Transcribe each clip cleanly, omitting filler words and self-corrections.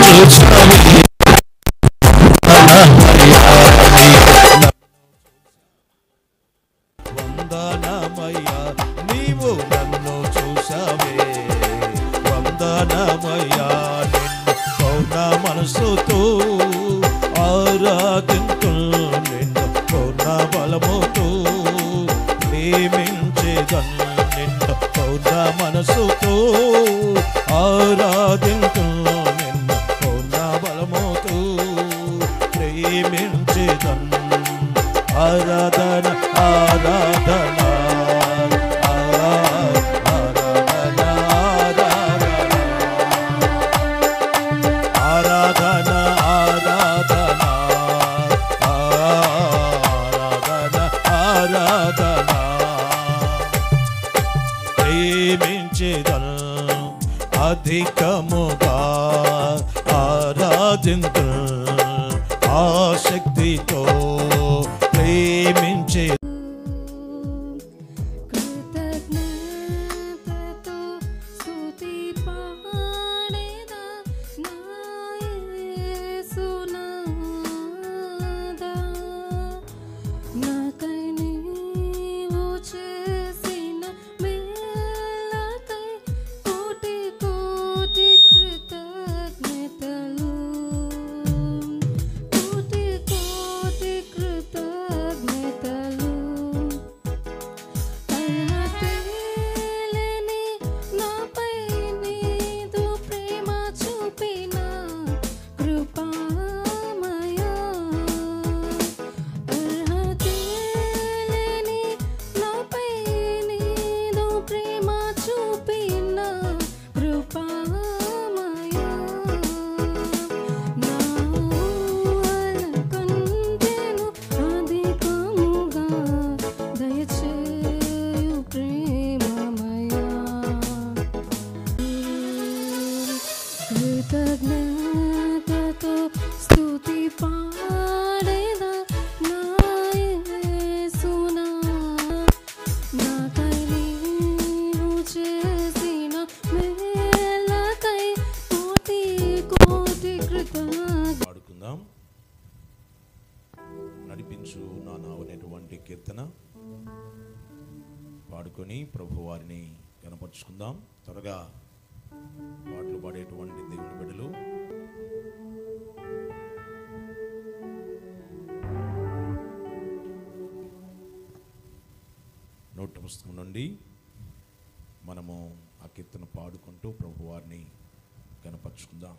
చూసావే వందనమయ్యా నీవు నన్ను చూసావే వందనమయ్యా నిన్ను పూర్ణ మనసుతో ఆరాధింతు నిన్ను పూర్ణ బలముతో ప్రేమించేదను నిన్ను పూర్ణ మనసుతో ఆరాధింతు నిన్ను పూర్ణ బలముతో ప్రేమించేదను ఆరాధన ఆరాధన ఆరాధన ఆరాధన ప్రేమించేదను అధికముగా ఆరాధింతు ఆసక్తితో ప్రేమించే కృతజ్ఞతతో స్తుతి పాడేదా నా యేసునాదా నాకై నీవు చేసిన మేలకై కోటి కోటి కృతజ్ఞతలు కోటి కోటి కృతజ్ఞతలు అర్హతలేని నాపై నీదు ప్రేమ చూపిన కృపామయా అర్హతలేని నాపై నీదు ప్రేమ చూపిన కృపామయా నా కంటేను అధికముగా దయచేయు ప్రేమమయా కృతజ్ఞతతో స్తుతి పాడేదా నా యేసునా నాకై నీవు చేసిన మేలకై కోటి కోటి కృతజ్ఞతలు పాడుకుందాం. నడిపించు నా నావనేటువంటి కీర్తన పాడుకొని ప్రభు వారిని కనపరుచుకుందాం. త్వరగా పాటలు పాడేటువంటి దేవుని బిడ్డలు నోట్ పుస్తకం నుండి మనము ఆ కీర్తన పాడుకుంటూ ప్రభు వారిని కనపరుచుకుందాం.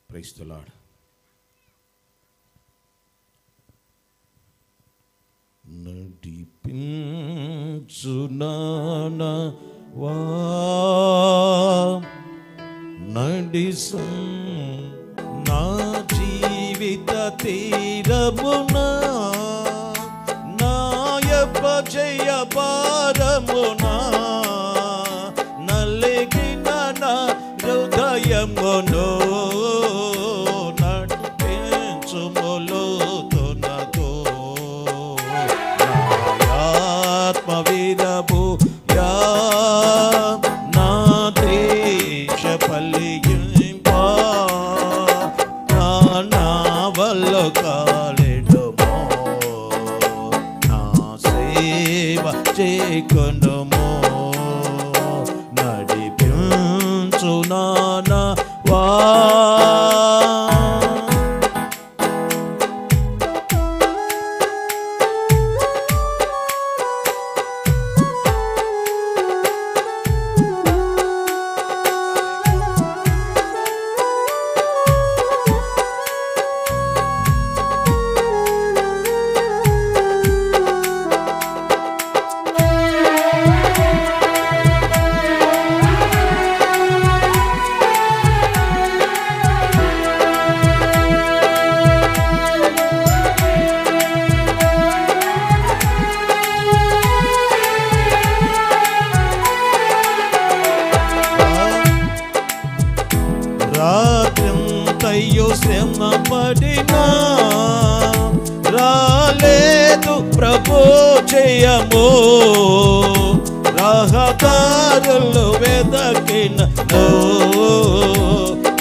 Praise the lord. నడిపించు నానవా నడిసు నా జీవిత తీరమునా నాయప జయ పారమునా నలిగిన నా హృదయమును నడిపించుములోతునకు ఆత్మవీరము యా నా దేశ పల్లింపా నా నావల్లో కాలెడుమో నా సేవ చేకొనుమో నడిపించు నానవా ఆశ్రయము రహదారులు వెదకిన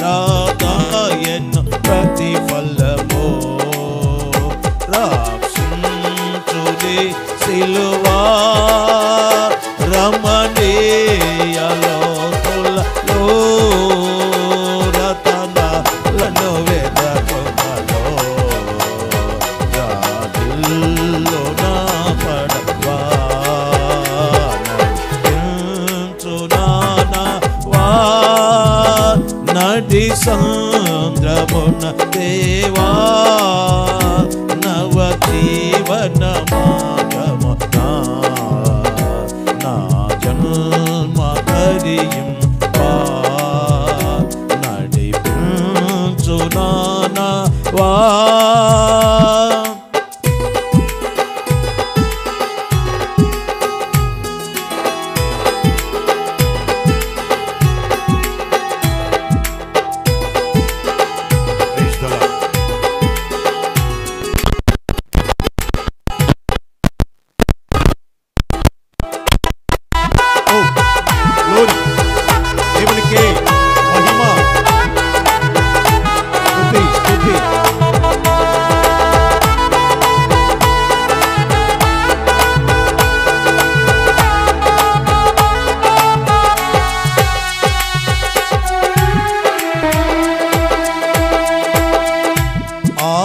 రాదాయను ప్రతిఫలము రక్షించుడి సిలువా రమణీయలో తులలో రతనాలను వెదకుమలో రాజుల్లో నా పడవా నడి సంద్రమున దేవా నవ జీవన మార్గమునా నా జన్మ కరియం నడిపించునా వా దేవునికి మహిమ స్తుతి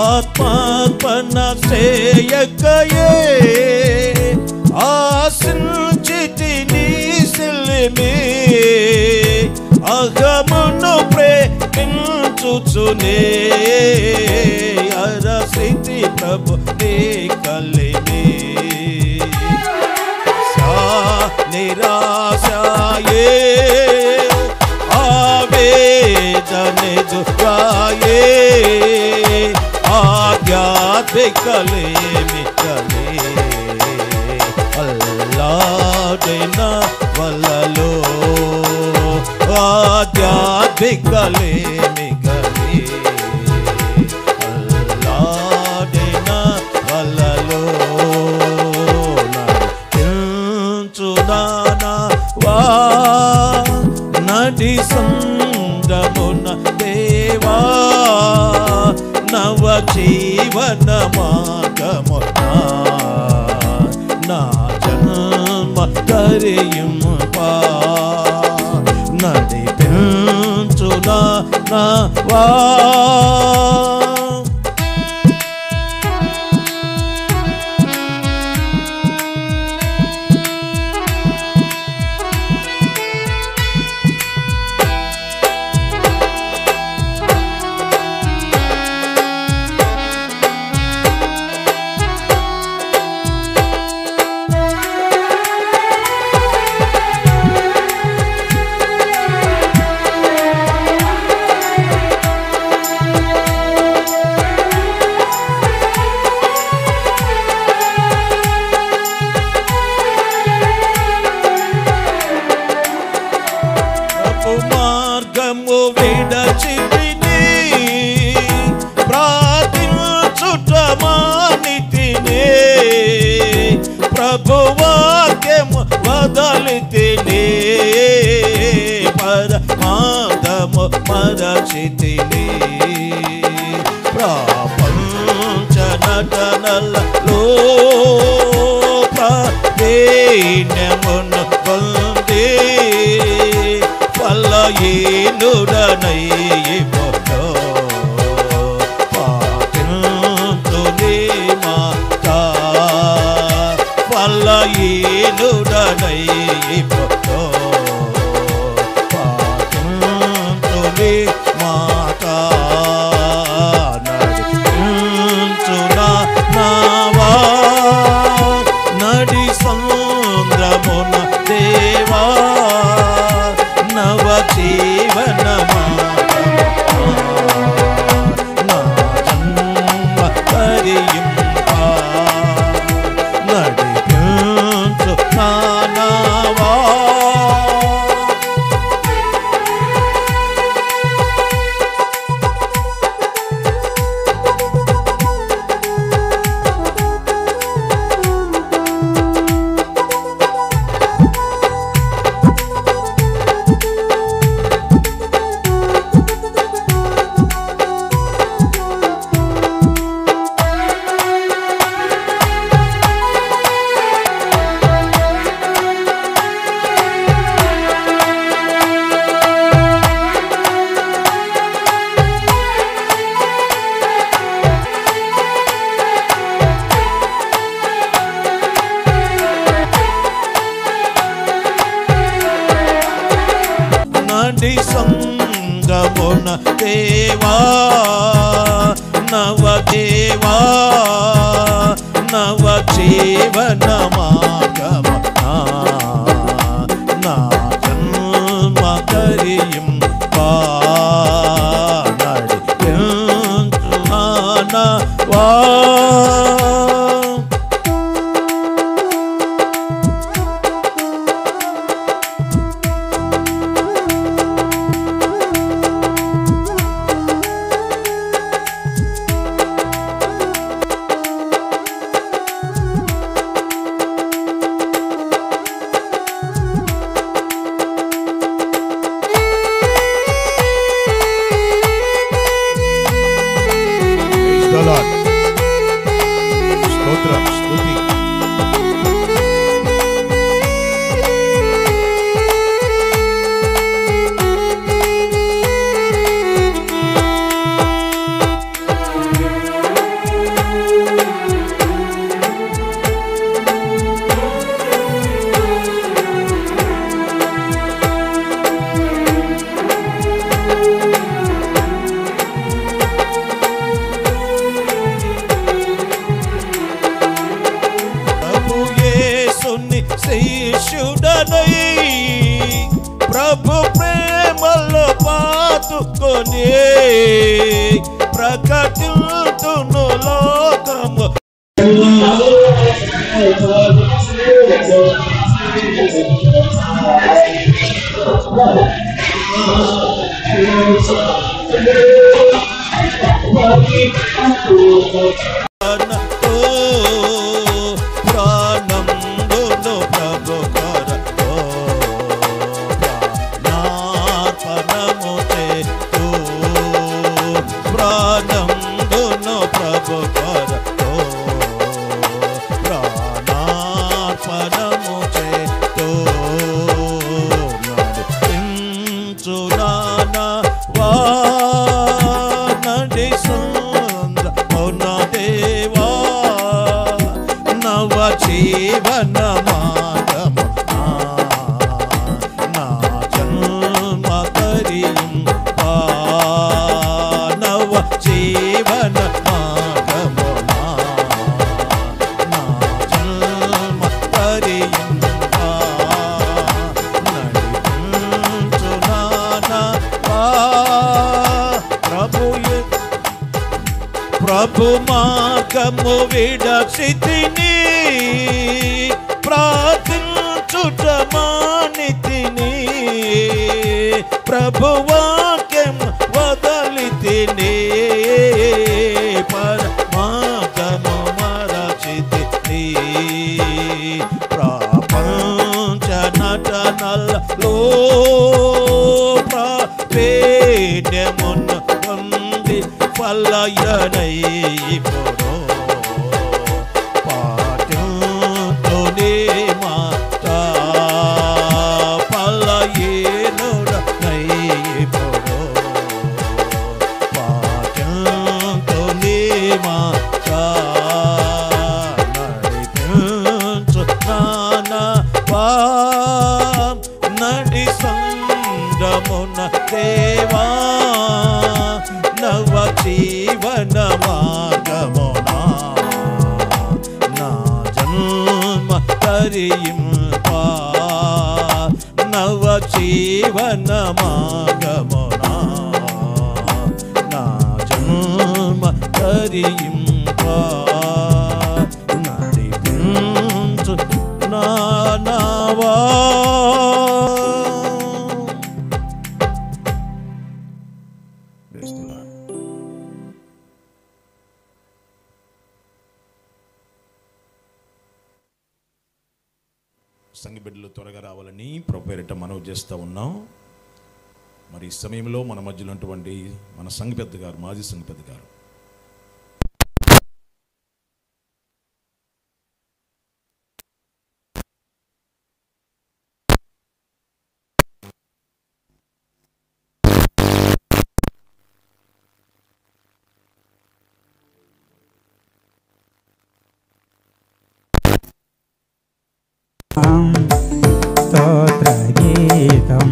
ఆత్మార్పణ చేయకయే ఆశించితి నీ సిలిమి అహమును ప్రేమించుచునే అరసితి ప్రభు నీ కలిమి నిరాశయే ఆవేదనే దురాయే ఆధ్యాత్మికలేమి కలే అల్లాడిన వలలో ఆధ్యాత్మికలేమి కలే అల్లాడిన వలలో నడిపించునా వా నడి సంద్రమున దేవా నవ జీవన మార్గమునా నా జన్మ కరియింపా నడిపించునా వా మార్గము విడచితిని ప్రార్థించుట మానితిని ప్రభు వాక్యము వదలితిని పరమార్థము మరచితిని ప్రపంచ నటనలలో ప్రావీణ్యమును పొంది ఫలహీనుడనై పొందో పాటింతుని మాట ఫలహీనుడనై పొందో పాటింతుని మాట నడిపించునా నావా నడి సంద్రమున దేవా నవ జీవన నా జన్మ కరియింపా నడిపించు నావా నడి సంగమున దేవా నవ దేవా నవ జీవన మార్గము నా జన్మ కరియం వా శిష్యుడనై ప్రభు ప్రేమలో పాతుకొని ప్రకటిల్తును లోకము జీవన మార్గము నా జన్మ కరియం నవ జీవన మార్గము నా జన్మ కరియం ప్రభు మార్గము విడచితిని ప్రార్థించుట మానితిని ప్రభు వాక్యం వదలితిని పరమార్థము మరచితిని ప్రపంచ నటనల్లో ప్రాపేడ్యమును పొంది పల్లయనై పొరో పాటుతోనే మాట పల్లయేనుడనై పొరో పాటుతోనే మాట నడిపించు నానవా నడి సంగమున దేవా నవ జీవన మార్గమునా నా జన్మ కరియింపా నవ జీవన మార్గమునా నా జన్మ కరియింపా నడిపించు నానవా సంఘ బిడ్డలు త్వరగా రావాలని ప్రభు పేరిట మనవి చేస్తూ ఉన్నాం. మరి ఈ సమయంలో మన మధ్యలో ఉన్నటువంటి మన సంఘ పెద్ద గారు, మాజీ సంఘ పెద్ద గారు స్తోత్రగీతం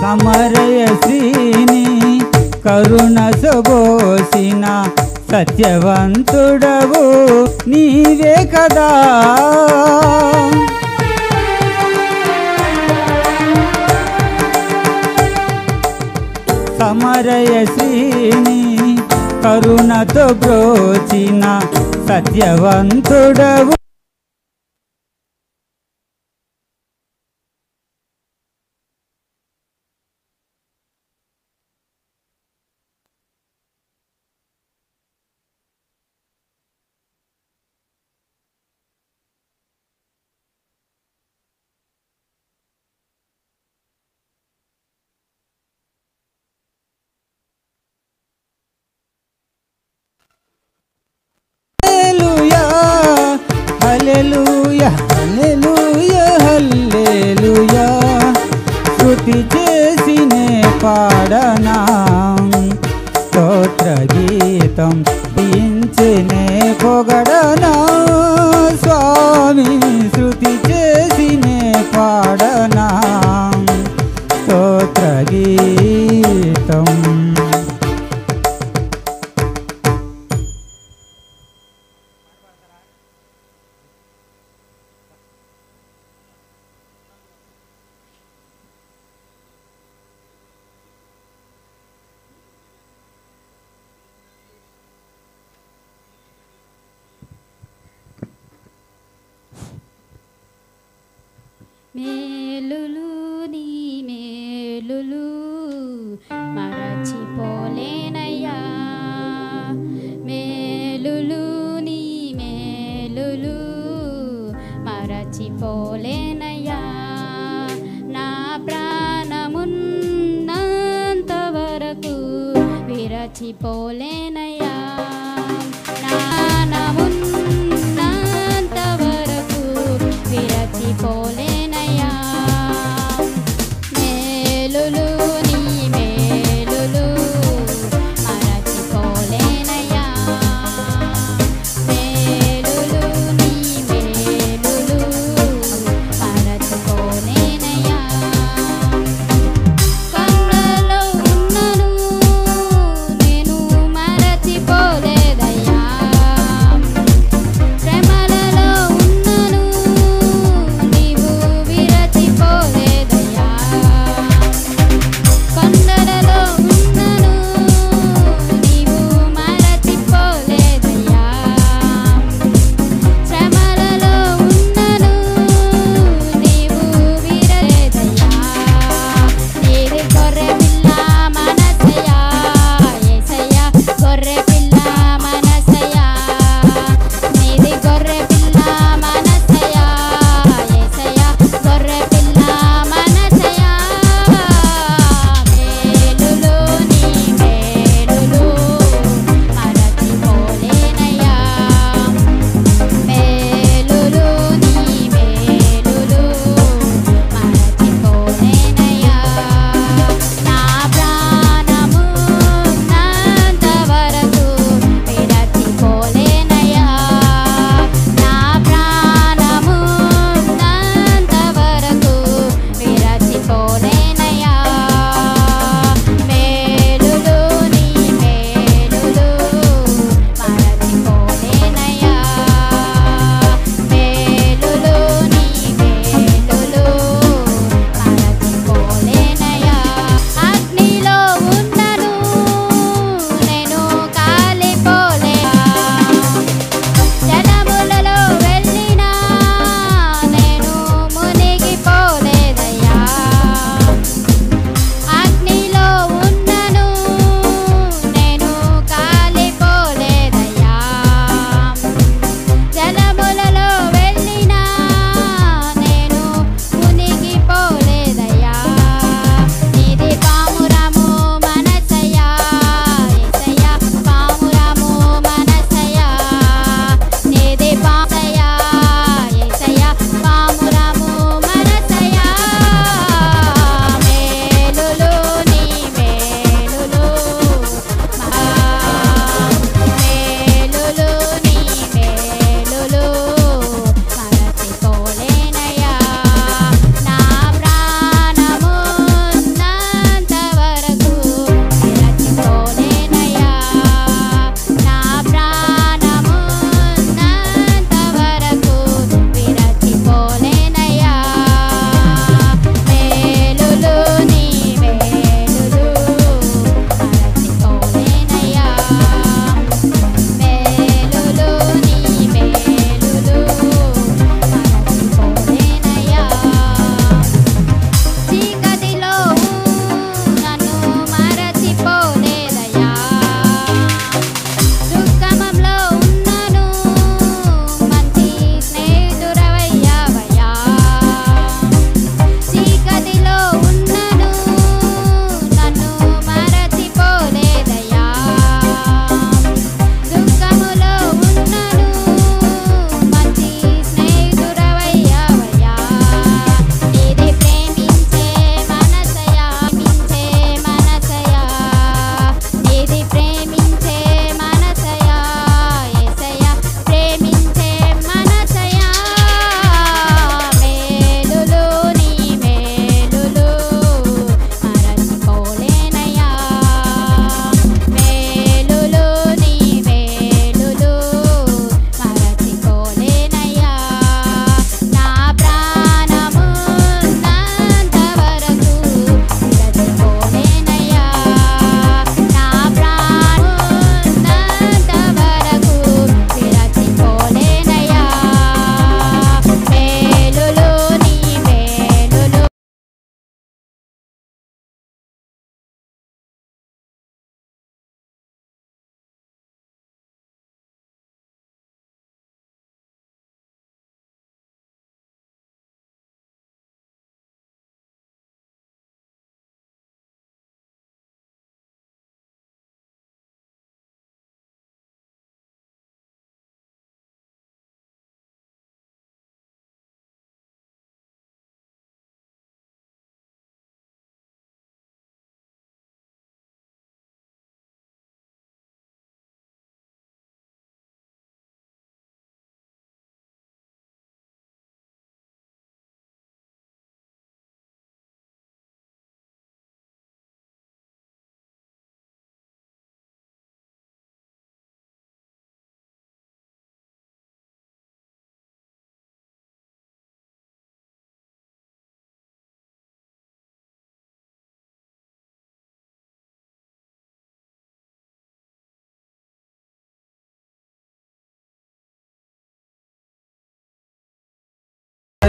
సమరయ శ్రీని కరుణ సొబోసిన సత్యవంతుడవు నీవే కదా. సమరయ శ్రీని కరుణతో బ్రోచిన సత్యవంతుడవు హల్లెలూయా హల్లెలూయా హల్లెలూయా స్తుతి చేసినే పాడనా స్తోత్ర గీతం దించినే పొగడనా స్వామి స్తుతి చేసినే పాడనా స్తోత్ర గీతం. మేలులు నీ మేలులు మరచిపోలేనయ్యా. మేలులు నీ మేలులు మరచిపోలేనయ్యా. నా ప్రాణమున్నంత వరకు విరచిపోలేనయ్యా. నా ప్రాణమున్నంత వరకు విరచిపోలే మేలులు నీ మేలులు మరచిపోలేనయ్యా. మేలులు నీ మేలులు మరచిపోలేనయ్యా. కన్నులో ఉన్నను నేను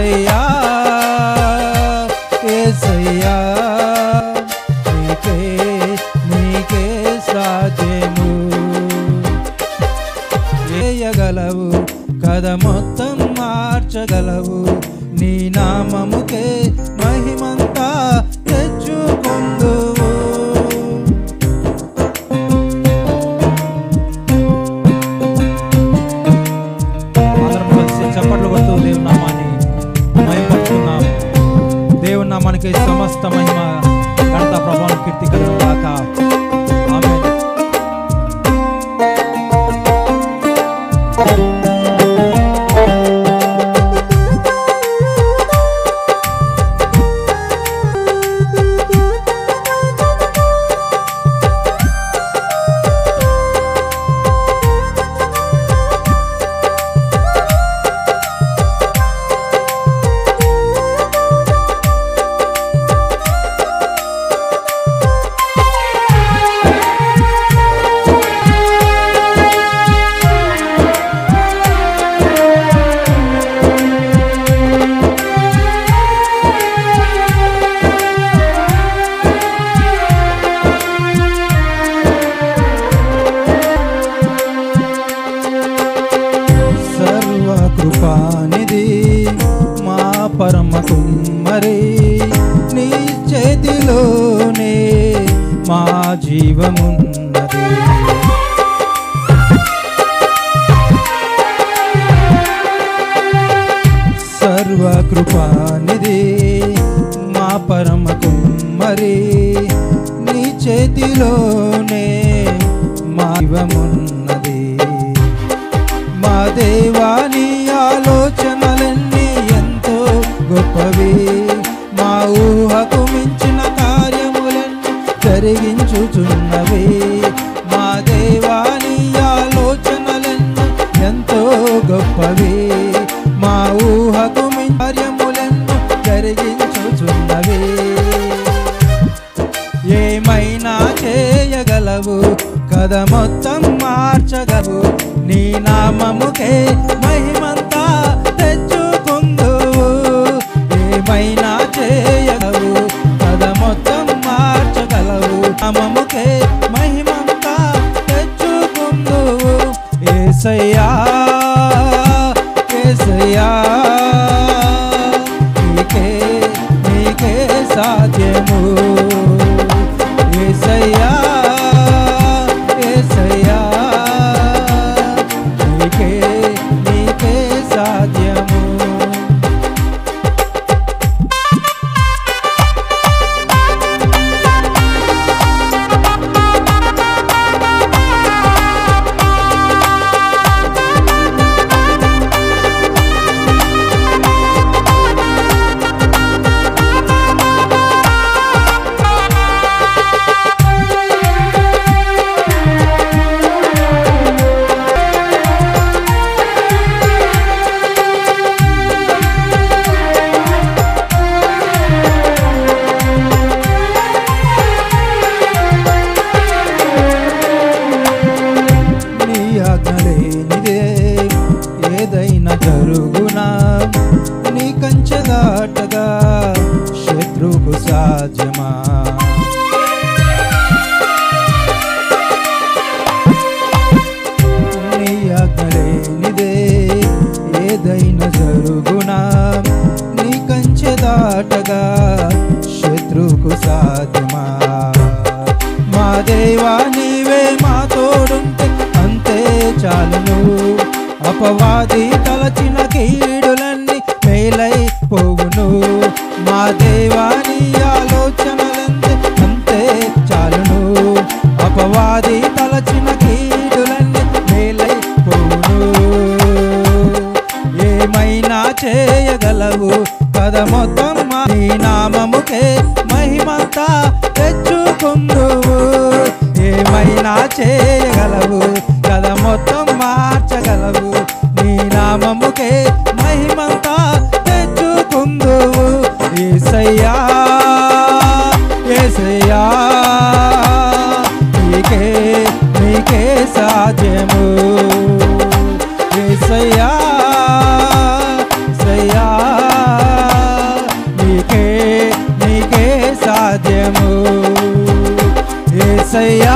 యేసయ్యా యేసయ్యా నీకే సాధ్యము చేయగలవు కథ మొత్తం మార్చగలవు నీ నామముకే మహిమంతా తెచ్చుకొందువు అందరం కలిసి చప్పట్లు కొడుతూ దేవుని నామాన్ని మహిమపడుతున్నాం. దేవుని నామానికి సమస్త మహిమ ఘనత ప్రభావం కీర్తి కలుగును గాక. ఆమేన్. కృపానిధి మా పరమ కుమ్మరి నీ చేతిలోనే మా జీవమున్నది సర్వ కృపానిధి మా పరమ కుమ్మరి నీ చేతిలోనే మా జీవమున్నది మా దేవాని ఆలోచనలన్నీ ఎంతో గొప్పవి మా ఊహకు మించిన కార్యములన్నీ జరిగించుచున్నవి మా దేవాని ఆలోచనలన్నీ ఎంతో గొప్పవి మా ఊహకు మించిన కార్యములన్నీ జరిగించుచున్నవి ఏమైనా చేయగలవు కథ మొత్తం మార్చగలవు నీ నామముకే మహిమంతా తెచ్చుకొందువు ఏమైనా చేయగలవు కథ మొత్తం మార్చగలవు నామముకే మహిమంతా తెచ్చుకొందువు యేసయ్యా యేసయ్యా నీకే సాధ్యము యేసయ్యా యేసయ్యా నీకే సాధ్యము ఏదైనా జరుగునా నీ కంచె దాటగా శత్రువుకు సాధ్యమా నీ ఆజ్ఞ లేనిదే ఏదైనా జరుగునా నీ కంచె దాటగా శత్రువుకు సాధ్యమా మా దేవా నీవే మా తోడుంటే అంతే చాలును అపవాది తలచిన కీడులన్నీ మేలై పోవును మా దేవాని ఆలోచనలంతే అంతే చాలును అపవాది తలచిన కీడులన్నీ మేలై పోవును ఏమైనా చేయగలవు కథ మొత్తం నీ నామముకే మహిమంతా తెచ్చుకొందువు ఏమైనా చేయగలవు కథ మొత్తం మార్చగలవు నీ నామముకే మహిమంతా తెచ్చుకొందువు యేసయ్యా యేసయ్యా నీకే సాధ్యము యేసయ్యా యేసయ్యా యేసయ్యా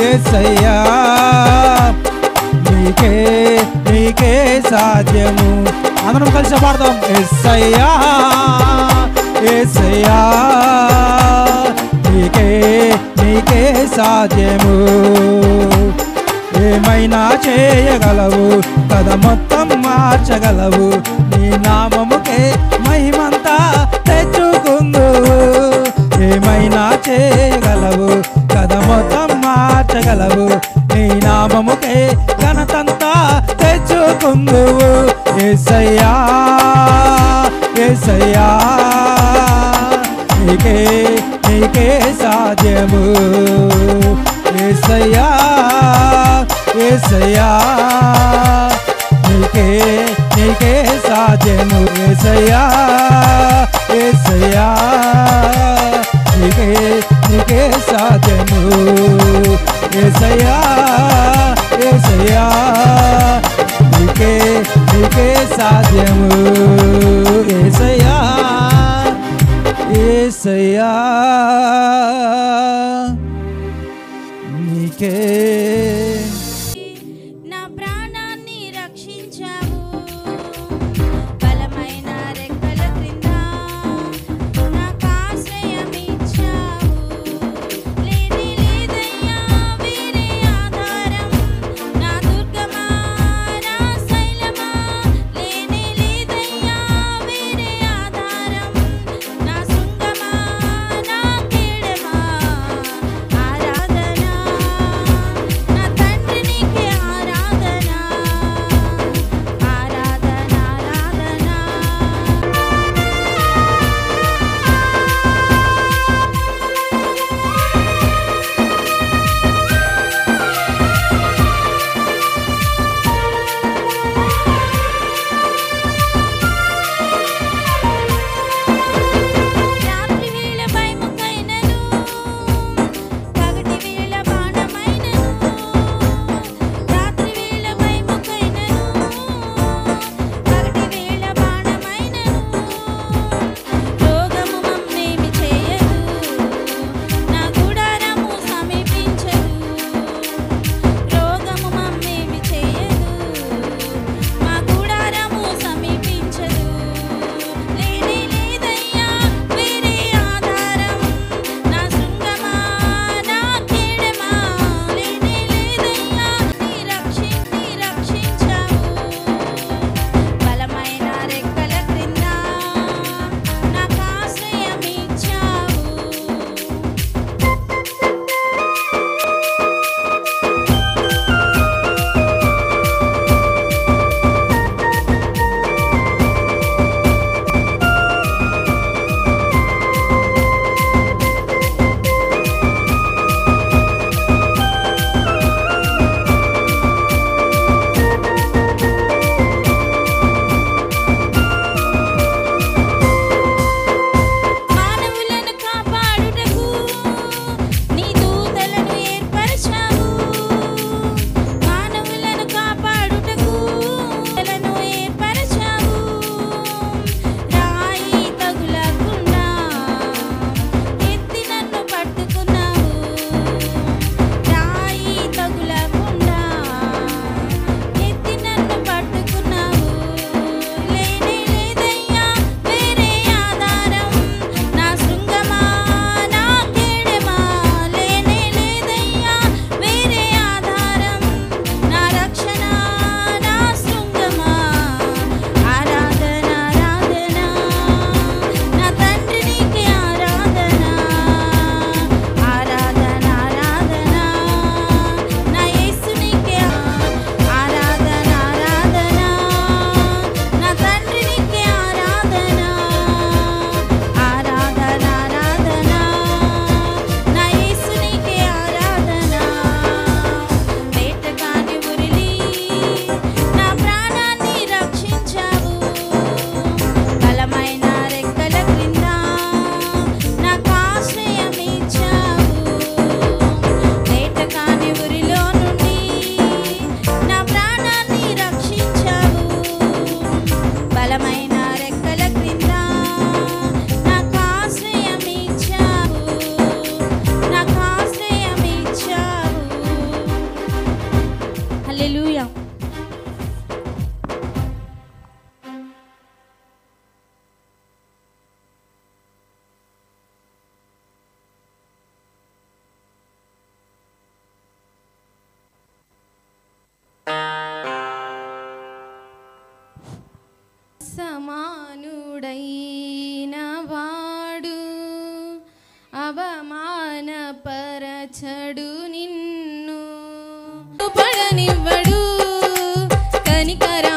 యేసయ్యా నీకే నీకే సాధ్యము. అందరం కలిసి పాడదాం. యేసయ్యా యేసయ్యా నీకే నీకే సాధ్యము. ఏమైనా చేయగలవు కథ మొత్తం మార్చగలవు. నీ నామముకే మహిమంతా తెచ్చుకుందువు. ఏమైనా చేయగలవు కథ మొత్తం మార్చగలవు. నీ నామముకే ఘనతంతా తెచ్చుకుందువు. యేసయ్యా యేసయ్యా నీకే నీకే సాధ్యము. యేసయ్యా యేసయ్యా నీకే నీకే సాధ్యము. యేసయ్యా యేసయ్యా నీకే నీకే సాధ్యము. యేసయ్యా యేసయ్యా నీకే నీకే సాధ్యము. యేసయ్యా యేసయ్యా నీకే. నా ప్రాణాన్ని రక్షించావు బలమైన రెక్కల క్రింద నాకు ఆశ్రయమిచ్చావు. లేని లేదయ్యా వేరే ఆధారం నా దుర్గమా నా శైలమా. లేని లేదయ్యా వేరే ఆధారం నా శృంగమా నా అసమానుడైన వాడు అవమానపరచడు నిన్ను పడనివ్వడు కనికరా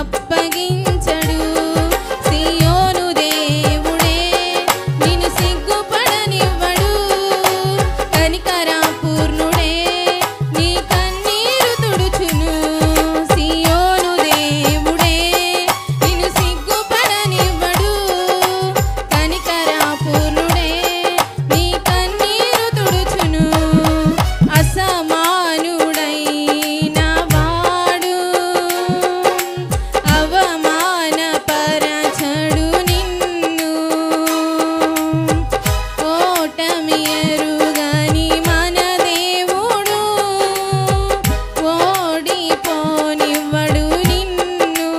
అప్పగించడు సియోను దేవుడే నిన్ను సిగ్గుపడనివ్వడు కనికరా పూర్ణుడే నీ కన్నీరు తుడుచును సియోను దేవుడే నిన్ను సిగ్గుపడనివ్వడు కనికరా పూర్ణుడే నీ కన్నీరు తుడుచును అసమానుడైన వాడు అవమానపరచడు నిన్ను ఓటమి ఎరుగని మన దేవుడు ఓడిపోనివ్వడు నిన్ను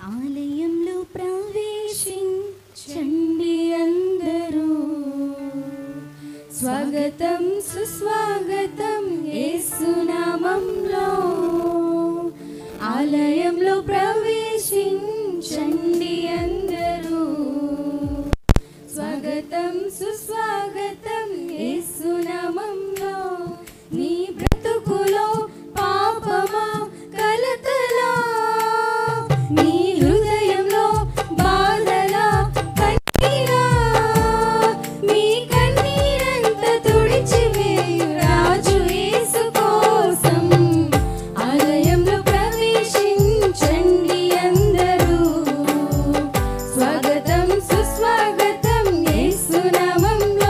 ఆలయంలో ప్రవేశించండి అందరూ స్వాగతం సుస్వాగతం యేసునామంలో ఆలయంలో ప్రవేశించండి సుస్వాగతం యేసునామంలో నీ బ్రతుకులో పాపమా కలతలా నీ హృదయంలో బాధలా కన్నీరా మీ కన్నీరంత తుడిచివేయు రాజు యేసు కోసం ఆలయంలో ప్రవేశించండి అందరూ స్వాగతం సుస్వాగతం యేసునామంలో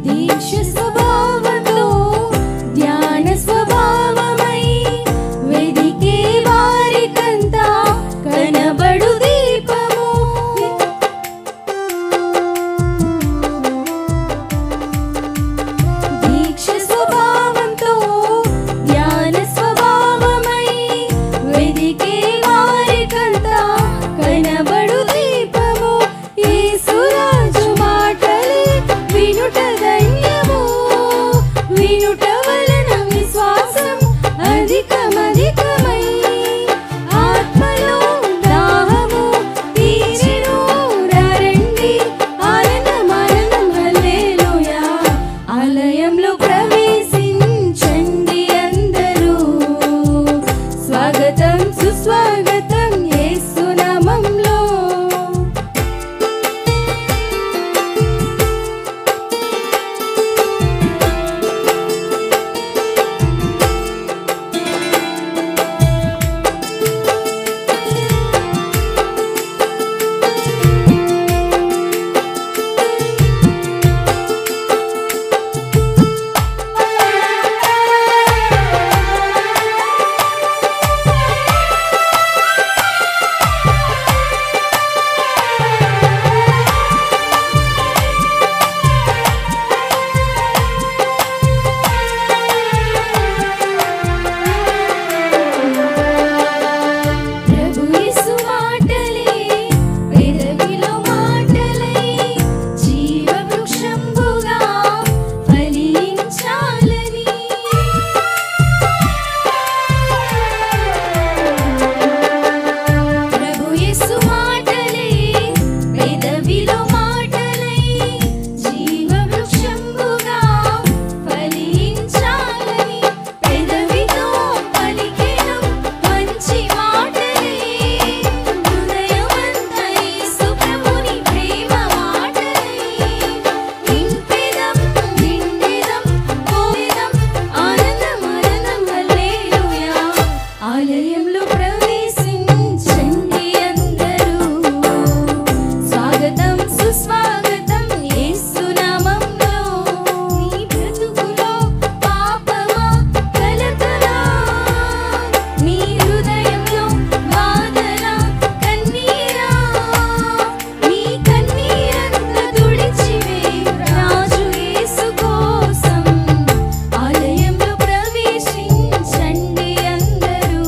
దీక్ష స్వభావంతో ధ్యాన స్వభావమై వెదికే వారికంతా కనబడు దీపము దీక్ష స్వభావంతో ధ్యాన స్వభావమై వెదికే వారికంతా కనబడు దీపము యేసురాజు మాటలే వినుట ధన్యము వినుట వలన విశ్వాసం అధికమధికమై ఆత్మలో దాహము తీర్చెను రండి ఆనందమానందం హల్లెలూయా ఆలయంలో ప్రవేశించండి అందరూ స్వాగతం సుస్వాగతం యేసునామంలో ప్రభు యేసు మాటలే వేదవిలో మాటలై జీవ వృక్షంబుగా ఫలించాలని ప్రభు యేసు మాటలే వేదవిలో మాటలై జీవ వృక్షంబుగా ఫలించాలని పెదవితో పలికెను మంచి మాటలే హృదయమంతా యేసు ప్రభుని ప్రేమ మాటలై నింపెదం నిండెదం పోయెదం ఆనందం ఆనందం హల్లెలూయా ఆలయంలో ప్రవేశించండి అందరూ స్వాగతం సుస్వాగతం యేసునామంలో నీ బ్రతుకులో పాపమా కలతలా నీ హృదయంలో బాధలా కన్నీరా నీ కన్నీరంత తుడిచివేయు రాజు యేసు కోసం ఆలయంలో ప్రవేశించండి అందరూ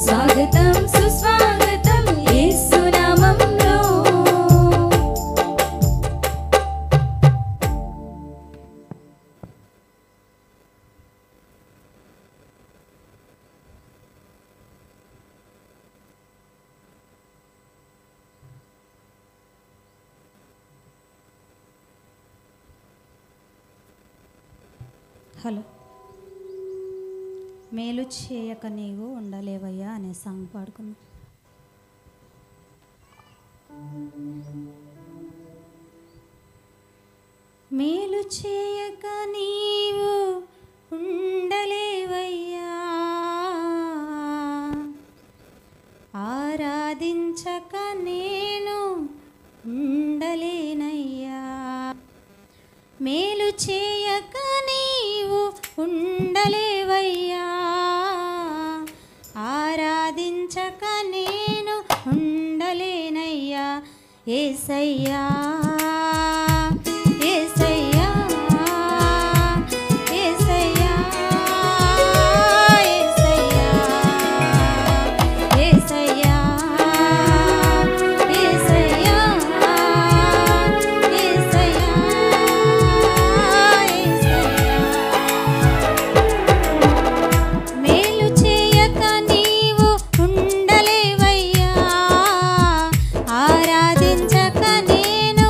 స్వాగతం సుస్వాగతం యేసునామంలో హలో మేలు చేయక నీవు ఉండలేవయ్యా అనే సాంగ్ పాడుకుందాం. మేలు చేయక నీవు ఉండలేవయ్యా, ఆరాధించక నేను ఉండలేనయ్యా. మేలు చేయక నీవు ఉండలేవయ్యా, ఆరాధించక నేను ఉండలేనయ్యా. యేసయ్యా యేసయ్యా యేసయ్యా యేసయ్యా యేసయ్యా యేసయ్యా యేసయ్యా మేలు చేయక నీవు ఉండలేవయ్యా, ఆరాధించక నేను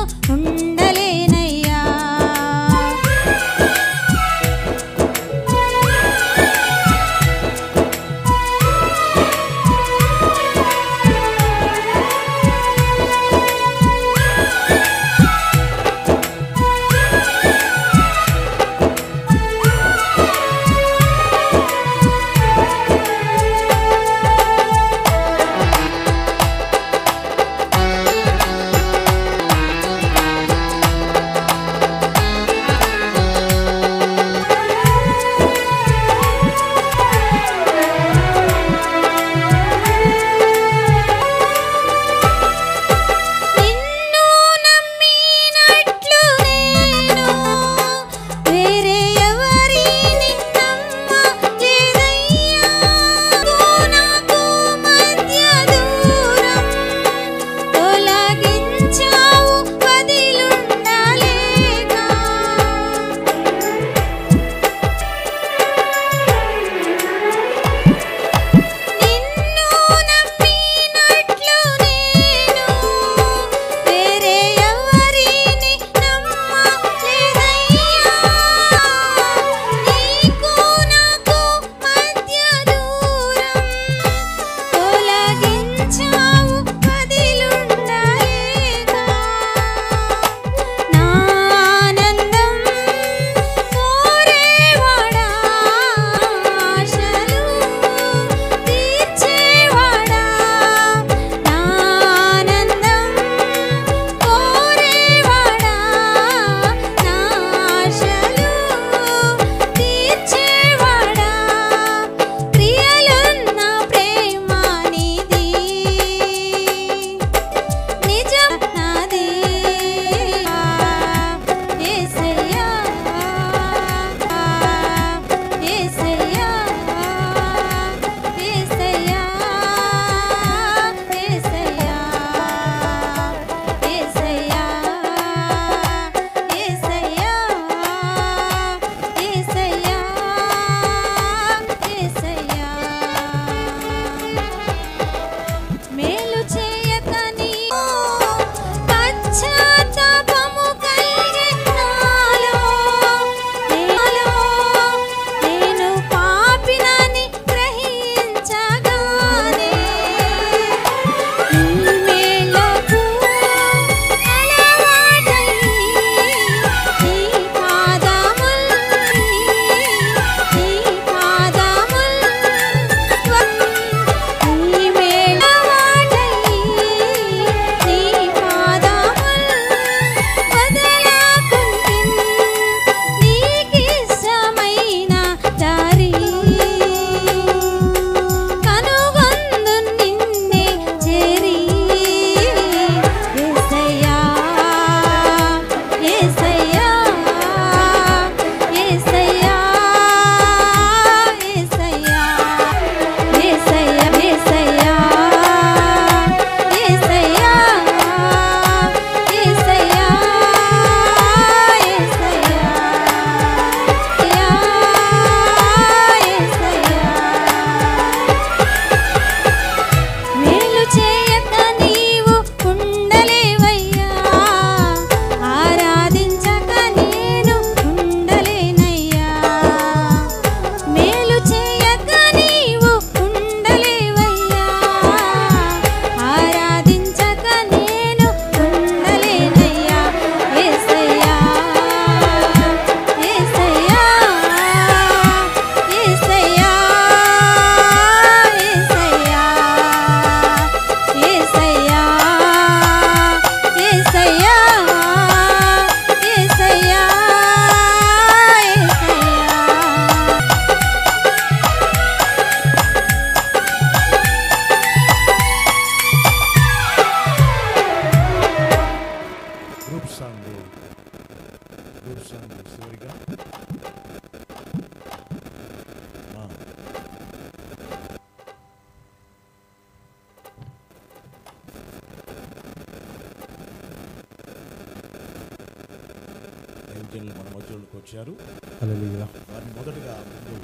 దైవజనులు మన మధ్యలోకి వచ్చారు. హల్లెలూయా. వారిని మొదటగా ముందు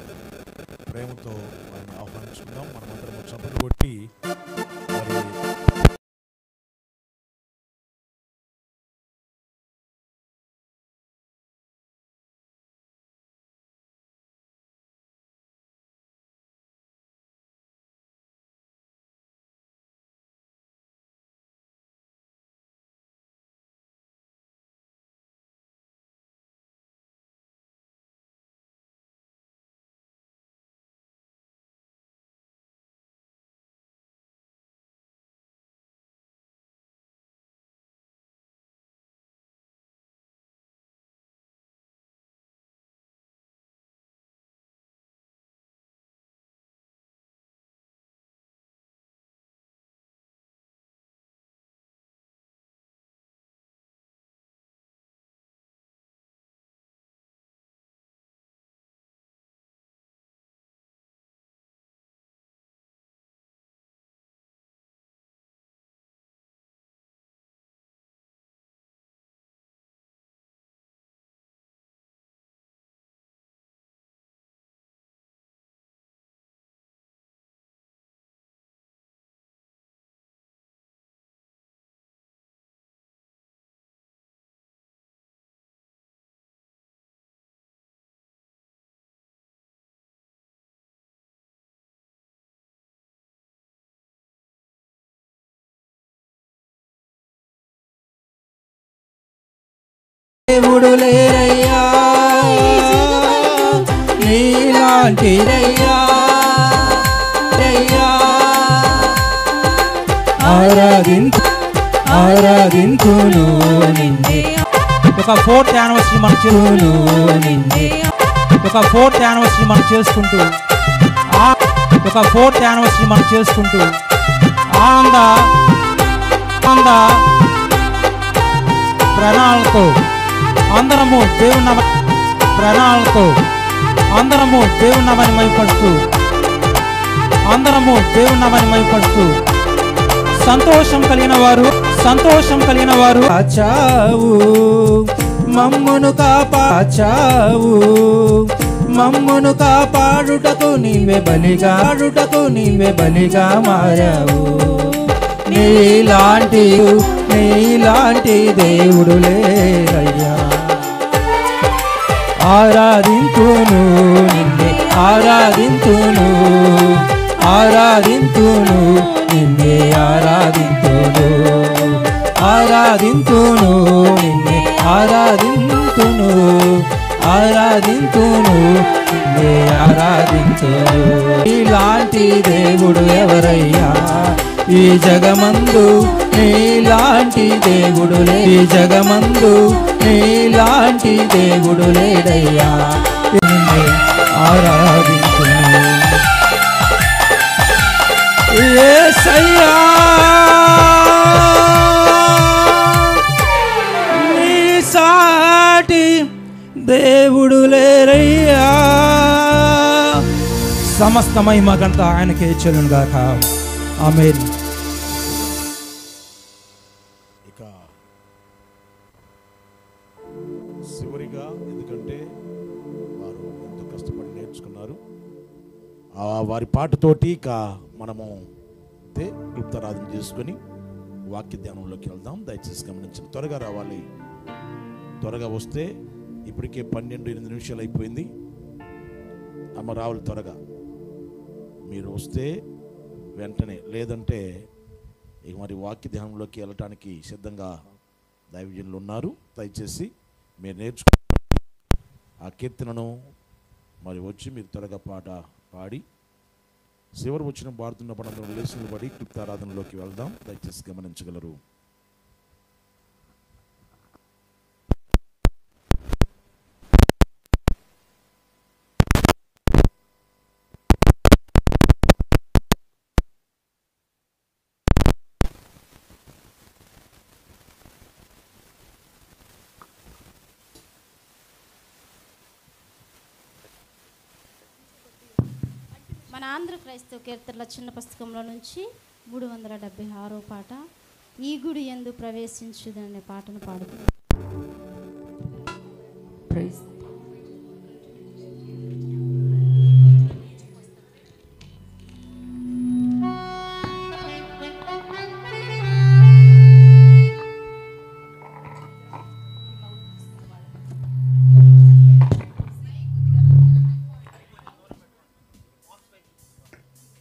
ప్రేమతో వారిని ఆహ్వానించుకుందాం. మనమందరం చప్పట్లు కొట్టి మరి దేవుడు లేరయ్యా నీలాంటిరయ్యా ఆరాధించును నిన్నే. ఒక 4th యానివర్సరీ మనం చేసుకుంటూ నిన్నే. ఒక 4th యానివర్సరీ మనం చేసుకుంటూ ఆనంద ప్రణాళికతో అందరము దేవుని ప్రణాళికతో అందరము దేవుని నామాన్ని మహిమపరుస్తూ సంతోషం కలిగిన వారు కాచావు మమ్మును కాపాడుటకు నీవే బలిగా మారావు. నీలాంటి దేవుడు లేరయ్యా. ఆరాధింతును నిన్నే ఆరాధింతును నిన్నే ఆరాధింతును నిన్నే ఆరాధింతును. ఇలాంటి దేవుడు ఎవరయ్యా ఈ జగమందు? నీలాంటి దేవుడు ఈ జగమందు నీలాంటి దేవుడు లేడయ్యా. నిన్నే ఆరాధింతును యేసయ్యా. నీ సాటి దేవుడు లేరయ్యా. సమస్త మహిమ ఘనత ఆయనకే చెల్లును గాక. ఆమేన్. ఇక చివరిగా, ఎందుకంటే వారు ఎంతో కష్టపడి నేర్చుకున్నారు, వారి పాటతోటి ఇక మనము క్లుప్తారాధన చేసుకొని వాక్య ధ్యానంలోకి వెళ్దాం. దయచేసి గమనించండి. త్వరగా రావాలి, త్వరగా వస్తే ఇప్పటికే 12-8 అయిపోయింది. అమ్మ రావాలి త్వరగా. మీరు వస్తే వెంటనే, లేదంటే ఇక మరి వాక్య ధ్యానంలోకి వెళ్ళటానికి సిద్ధంగా దైవజనులు ఉన్నారు. దయచేసి మీరు నేర్చుకో ఆ కీర్తనను మరి వచ్చి మీరు త్వరగా పాట పాడి చివరి వచ్చిన పాడుతున్న పడంలో లేచిన పడి క్లుప్తారాధనలోకి వెళ్దాం. దయచేసి గమనించగలరు. మన ఆంధ్ర క్రైస్తవ కీర్తనల చిన్న పుస్తకంలో నుంచి 376వ పాట, ఈ గుడి యందు ప్రవేశించుదనే పాటను పాడుతుంది. Praise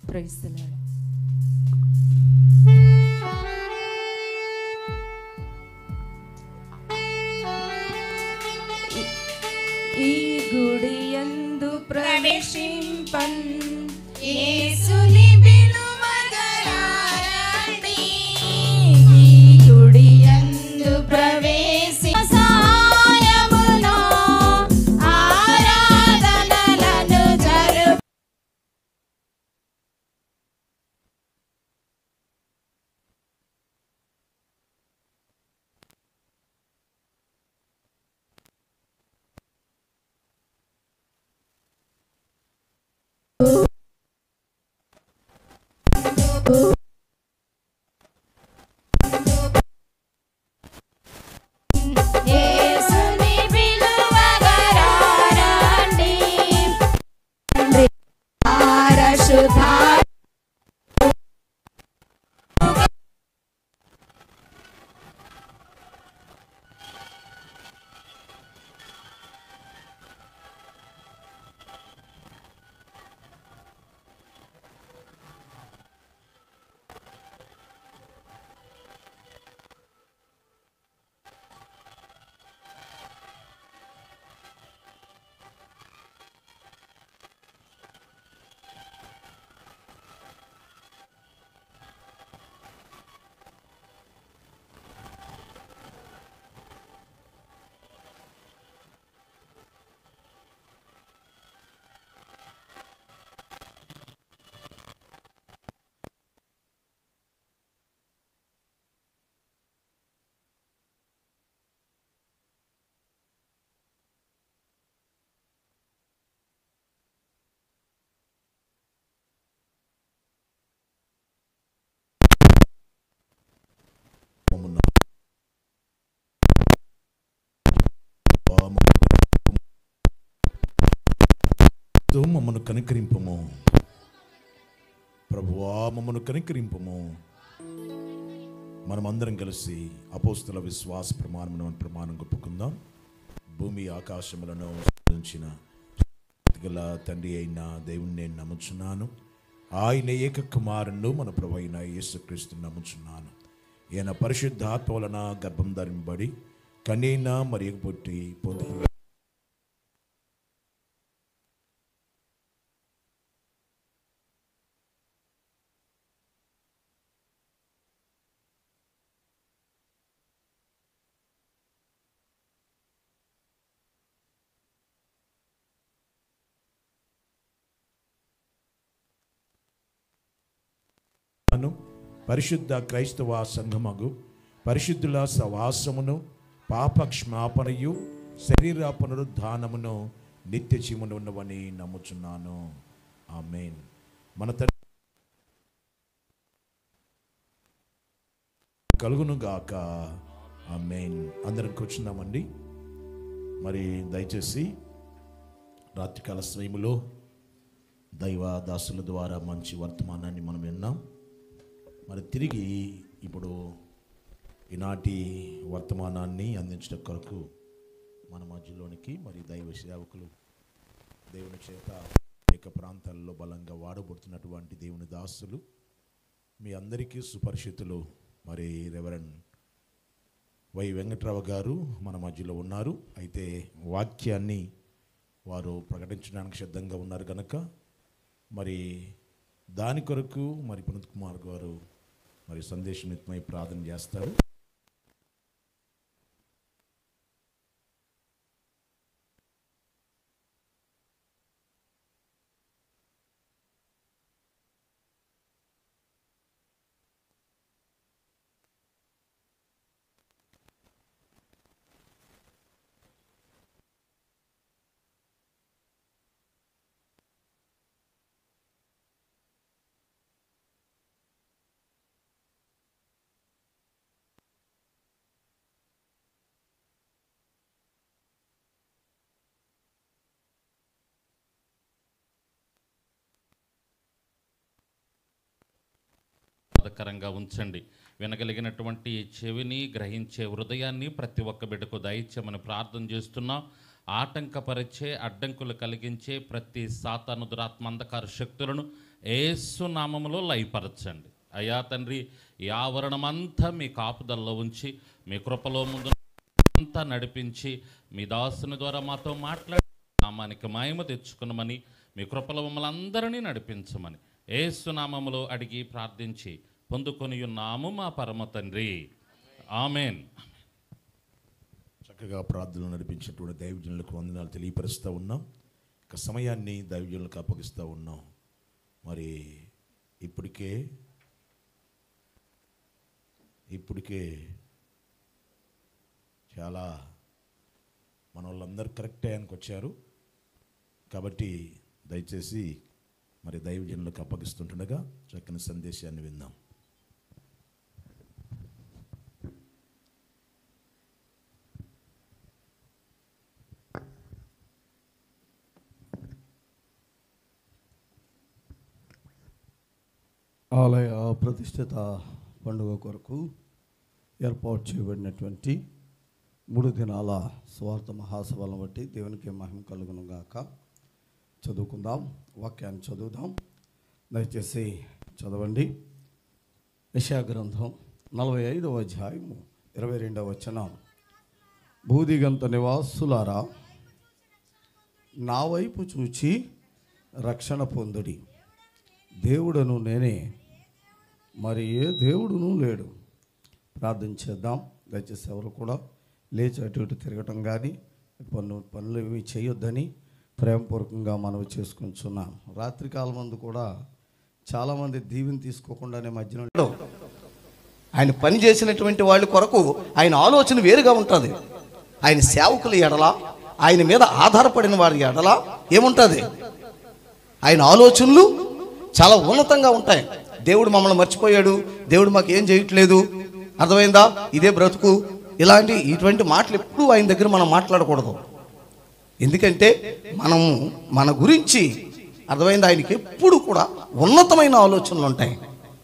praise the Lord. ఈ గుడి యందు ప్రవేశింపన్ యేసుని పిలువగరారండి. ఈ గుడి యందు ప్రవేశి సహాయమును ఆరాధనలను జరుపు. యేసుని పిలువగరారండి. పరిశుద్ధ మమ్మను కనికరింపము ప్రభువా, మమ్మను కనికరింపము. మనమందరం కలిసి అపోస్తల విశ్వాస ప్రమాణం ఒప్పుకుందాం. భూమి ఆకాశములను సృజించిన గల తండ్రి అయిన దేవుణ్ణి నేను నమ్ముచున్నాను. ఆయన ఏక కుమారుడు మన ప్రభు అయిన యేసుక్రీస్తుని నమ్ముచున్నాను. ఈయన పరిశుద్ధాత్మ వలన గర్భం ధరింపబడి కన్యైన మరియకు పుట్టి పొందుకు పరిశుద్ధ క్రైస్తవ సంఘమగు పరిశుద్ధుల సవాసమును పాపక్షమాపణయు శరీర పునరుద్ధానమును నిత్య జీవమును ఉన్నవని నమ్ముచున్నాను. ఆమేన్. మన కలుగును గాక. ఆమేన్. అందరం కూర్చున్నామండి. మరి దయచేసి రాత్రికాల సమయములో దైవ దాసుల ద్వారా మంచి వర్తమానాన్ని మనం విన్నాం. మరి తిరిగి ఇప్పుడు ఈనాటి వర్తమానాన్ని అందించడం కొరకు మన మధ్యలోనికి మరి దైవ సేవకులు దేవుని చేత అనేక ప్రాంతాల్లో బలంగా వాడబడుతున్నటువంటి దేవుని దాసులు మీ అందరికీ సుపరిచితులు మరి రెవరెండ్ వై వెంకట్రావు గారు మన మధ్యలో ఉన్నారు. అయితే వాక్యాన్ని వారు ప్రకటించడానికి సిద్ధంగా ఉన్నారు కనుక మరి దాని కొరకు మరి పునీత్ కుమార్ గారు మరి సందేశనిత్యమై ప్రార్థన చేస్తారు. ఆశీర్వాదకరంగా ఉంచండి. వినగలిగినటువంటి చెవిని, గ్రహించే హృదయాన్ని ప్రతి ఒక్క బిడ్డకు దయచేయమని ప్రార్థన చేస్తున్నాం. ఆటంకపరిచే, అడ్డంకులు కలిగించే ప్రతి సాతాను దురాత్మ అంధకార శక్తులను యేసు నామములో లయపరచండి. అయ్యా తండ్రి, ఈ ఆవరణమంతా మీ కాపుదల్లో ఉంచి మీ కృపలో ముందు అంతా నడిపించి మీ దాసుని ద్వారా మాతో మాట్లాడి నామానికి మహిమ తెచ్చుకున్నామని, మీ కృపలో మమ్మల్ని అందరినీ నడిపించమని యేసు నామములో అడిగి ప్రార్థించి పొందుకొని ఉన్నాము మా పరమ తండ్రి. ఆమెన్. చక్కగా ప్రార్థనలు నడిపించినటువంటి దైవజనులకు వందనాలు తెలియపరుస్తూ ఉన్నాం. ఇక సమయాన్ని దైవజనులకు అప్పగిస్తూ ఉన్నాం. మరి ఇప్పటికే చాలా మన వాళ్ళందరూ కరెక్ట్ టైంకి వచ్చారు కాబట్టి దయచేసి మరి దైవజనులకు అప్పగిస్తుంటుండగా చక్కని సందేశాన్ని విందాం. ఆలయ ప్రతిష్ఠిత పండుగ కొరకు ఏర్పాటు చేయబడినటువంటి 3 దినాల స్వార్థ మహాసభలను బట్టి దేవునికి మహిమ కలుగును గాక. చదువుకుందాం, వాక్యాన్ని చదువుదాం. దయచేసి చదవండి. యెషయా గ్రంథం 45వ అధ్యాయము 22వ వచనం. భూదిగంత నివాసులారా, నా వైపు చూచి రక్షణ పొందుడి. దేవుడను నేనే, మరి ఏ దేవుడును లేడు. ప్రార్థన చేద్దాం. దయచేసి ఎవరు కూడా లేచి అటు ఇటు తిరగటం కానీ పనులు ఏమి చేయొద్దని ప్రేమపూర్వకంగా మనవి చేసుకుంటున్నాం. రాత్రికాలం మందు కూడా చాలామంది దీవెని తీసుకోకుండానే మధ్యలో ఆయన పని చేసినటువంటి వాళ్ళ కొరకు ఆయన ఆలోచన వేరుగా ఉంటుంది. ఆయన సేవకుల ఎడల, ఆయన మీద ఆధారపడిన వారి ఎడల ఏముంటుంది? ఆయన ఆలోచనలు చాలా ఉన్నతంగా ఉంటాయి. దేవుడు మమ్మల్ని మర్చిపోయాడు, దేవుడు మాకు ఏం చేయట్లేదు, అర్థమైందా, ఇదే బ్రతుకు, ఇటువంటి మాటలు ఎప్పుడూ ఆయన దగ్గర మనం మాట్లాడకూడదు. ఎందుకంటే మనము మన గురించి అర్థమైందా, ఆయనకి ఎప్పుడు కూడా ఉన్నతమైన ఆలోచనలు ఉంటాయి.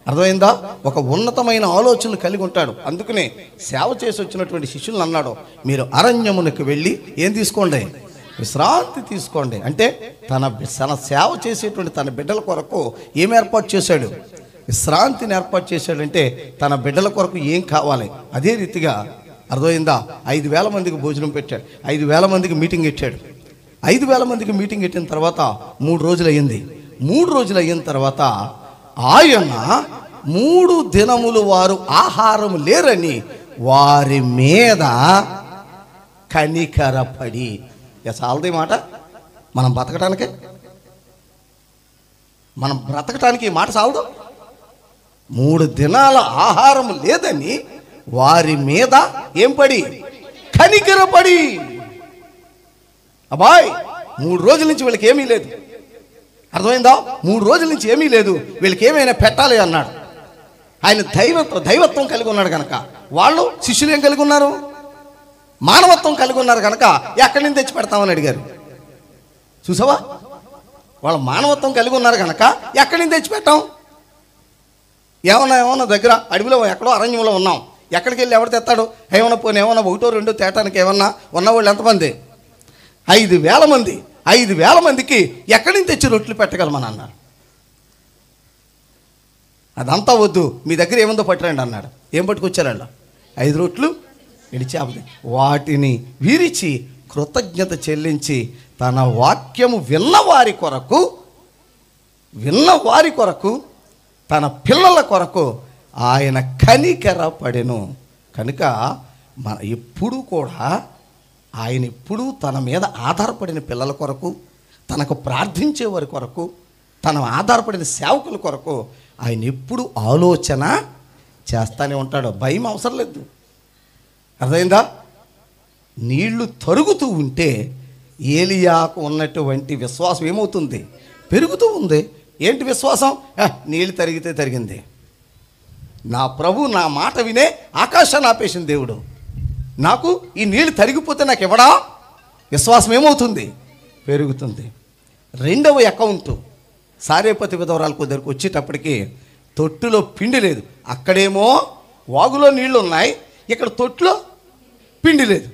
అర్థమైందా, ఒక ఉన్నతమైన ఆలోచనలు కలిగి ఉంటాడు. అందుకనే సేవ చేసి వచ్చినటువంటి శిష్యులను అన్నాడు, మీరు అరణ్యమునకు వెళ్ళి ఏం తీసుకోండి? విశ్రాంతి తీసుకోండి. అంటే తన సేవ చేసేటువంటి తన బిడ్డల కొరకు ఏం ఏర్పాటు చేశాడు? విశ్రాంతిని ఏర్పాటు చేశాడంటే తన బిడ్డల కొరకు ఏం కావాలి? అదే రీతిగా అర్థమైందా, 5,000 మందికి భోజనం పెట్టాడు, 5,000 మందికి మీటింగ్ ఇచ్చాడు. 5,000 మందికి మీటింగ్ పెట్టిన తర్వాత 3 రోజులు అయ్యింది. 3 రోజులు అయిన తర్వాత ఆయన 3 దినములు వారు ఆహారం లేరని వారి మీద కనికరపడి. చాలది మాట. మనం బ్రతకటానికి మాట చాలదు. 3 దినాల ఆహారం లేదని వారి మీద ఏం పడి? కనికరపడి. అబ్బాయ్, 3 రోజుల నుంచి వీళ్ళకి ఏమీ లేదు, అర్థమైందా? 3 రోజుల నుంచి ఏమీ లేదు, వీళ్ళకి ఏమైనా పెట్టాలి అన్నాడు. ఆయన దైవత్వం కలిగి ఉన్నాడు కనుక, వాళ్ళు శిష్యులు ఏం కలిగి ఉన్నారు? మానవత్వం కలిగి ఉన్నారు కనుక ఎక్కడి నుంచి తెచ్చి పెడతామని అడిగారు. చూసావా, వాళ్ళు మానవత్వం కలిగి ఉన్నారు కనుక ఎక్కడి నుంచి తెచ్చి పెట్టాం? ఏమన్నా దగ్గర అడవిలో ఎక్కడో అరణ్యంలో ఉన్నాం, ఎక్కడికి వెళ్ళి ఎవరు తెస్తాడు? ఏమన్నా పోనీ ఏమన్నా 1-2 తేటానికి ఏమన్నా ఉన్నవాళ్ళు ఎంతమంది? 5,000 మంది. 5,000 మందికి ఎక్కడి నుంచి తెచ్చి రొట్టెలు పెట్టగలమని అన్నారు. అదంతా వద్దు, మీ దగ్గర ఏముందో పట్టురండి అన్నాడు. ఏం పట్టుకొచ్చారండి? 5 రొట్టెలు, 7 చేపలు. వాటిని విరిచి కృతజ్ఞత చెల్లించి తన వాక్యము విన్నవారి కొరకు తన పిల్లల కొరకు ఆయన కనికరపడెను. కనుక ఎప్పుడూ కూడా ఆయన ఎప్పుడూ తన మీద ఆధారపడిన పిల్లల కొరకు, తనకు ప్రార్థించే వారి కొరకు, తన ఆధారపడిన సేవకుల కొరకు ఆయన ఎప్పుడు ఆలోచన చేస్తూనే ఉంటాడు. భయం అవసరం లేదు. అర్థమైందా? నీళ్లు తరుగుతూ ఉంటే ఏలియాకు ఉన్నటువంటి విశ్వాసం ఏమవుతుంది? పెరుగుతూ ఉంది. ఏంటి విశ్వాసం? నీళ్ళు తరిగితే తరిగింది. నా ప్రభు నా మాట వినే ఆకాశాన్ని ఆపేసిన దేవుడు. నాకు ఈ నీళ్ళు తరిగిపోతే నాకు ఇవ్వడా? విశ్వాసం ఏమవుతుంది? పెరుగుతుంది. 2వ అకౌంటు సారేపతి విధవరాలకు దగ్గరకు వచ్చేటప్పటికి తొట్టులో పిండి లేదు. అక్కడేమో వాగులో నీళ్లు ఉన్నాయి, ఇక్కడ తొట్టులో పిండి లేదు.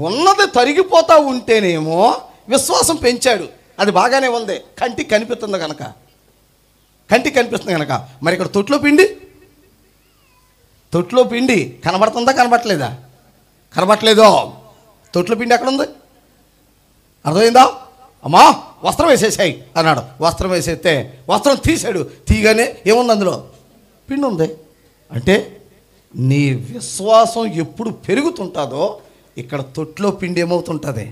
ఉన్నది తరిగిపోతూ ఉంటేనేమో విశ్వాసం పెంచాడు, అది బాగానే ఉంది, కంటికి కనిపిస్తుంది కనుక, కంటికి కనిపిస్తుంది కనుక. మరి ఇక్కడ తొట్టులో పిండి కనబడుతుందా కనబడట్లేదా? కనబడట్లేదో. తొట్టులో పిండి ఎక్కడుంది? అర్థమైందా? అమ్మా వస్త్రం వేసేసాయి అన్నాడు. వస్త్రం వేసేస్తే వస్త్రం తీశాడు, తీయగానే ఏముంది? అందులో పిండి ఉంది. అంటే నీ విశ్వాసం ఎప్పుడు పెరుగుతుంటుందో ఇక్కడ తొట్టులో పిండి ఏమవుతుంటుంది?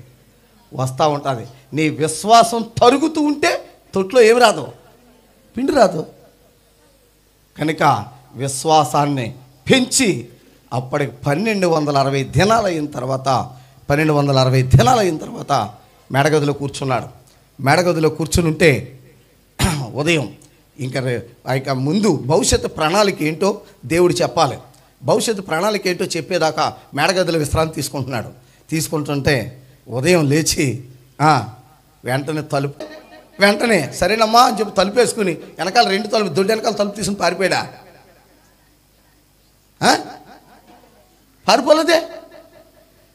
వస్తూ ఉంటుంది. నీ విశ్వాసం తరుగుతూ ఉంటే తొట్టులో ఏమి రాదు? పిండి రాదు. కనుక విశ్వాసాన్ని పెంచి అప్పటికి 1260 దినాలు అయిన తర్వాత మేడగదిలో కూర్చున్నాడు. మేడగదిలో కూర్చుని ఉంటే ఉదయం ఇంకా ముందు భవిష్యత్తు ప్రణాళిక ఏంటో దేవుడు చెప్పాలి. భవిష్యత్తు ప్రణాళిక ఏంటో చెప్పేదాకా మేడగదిలో విశ్రాంతి తీసుకుంటుంటే ఉదయం లేచి వెంటనే సరేనమ్మా అని చెప్పి తలుపు వేసుకుని వెనకాల 2 తలుపు దొడ్డి వెనకాల తలుపు తీసుకుని పారిపోయాడా? పారిపోలేదే.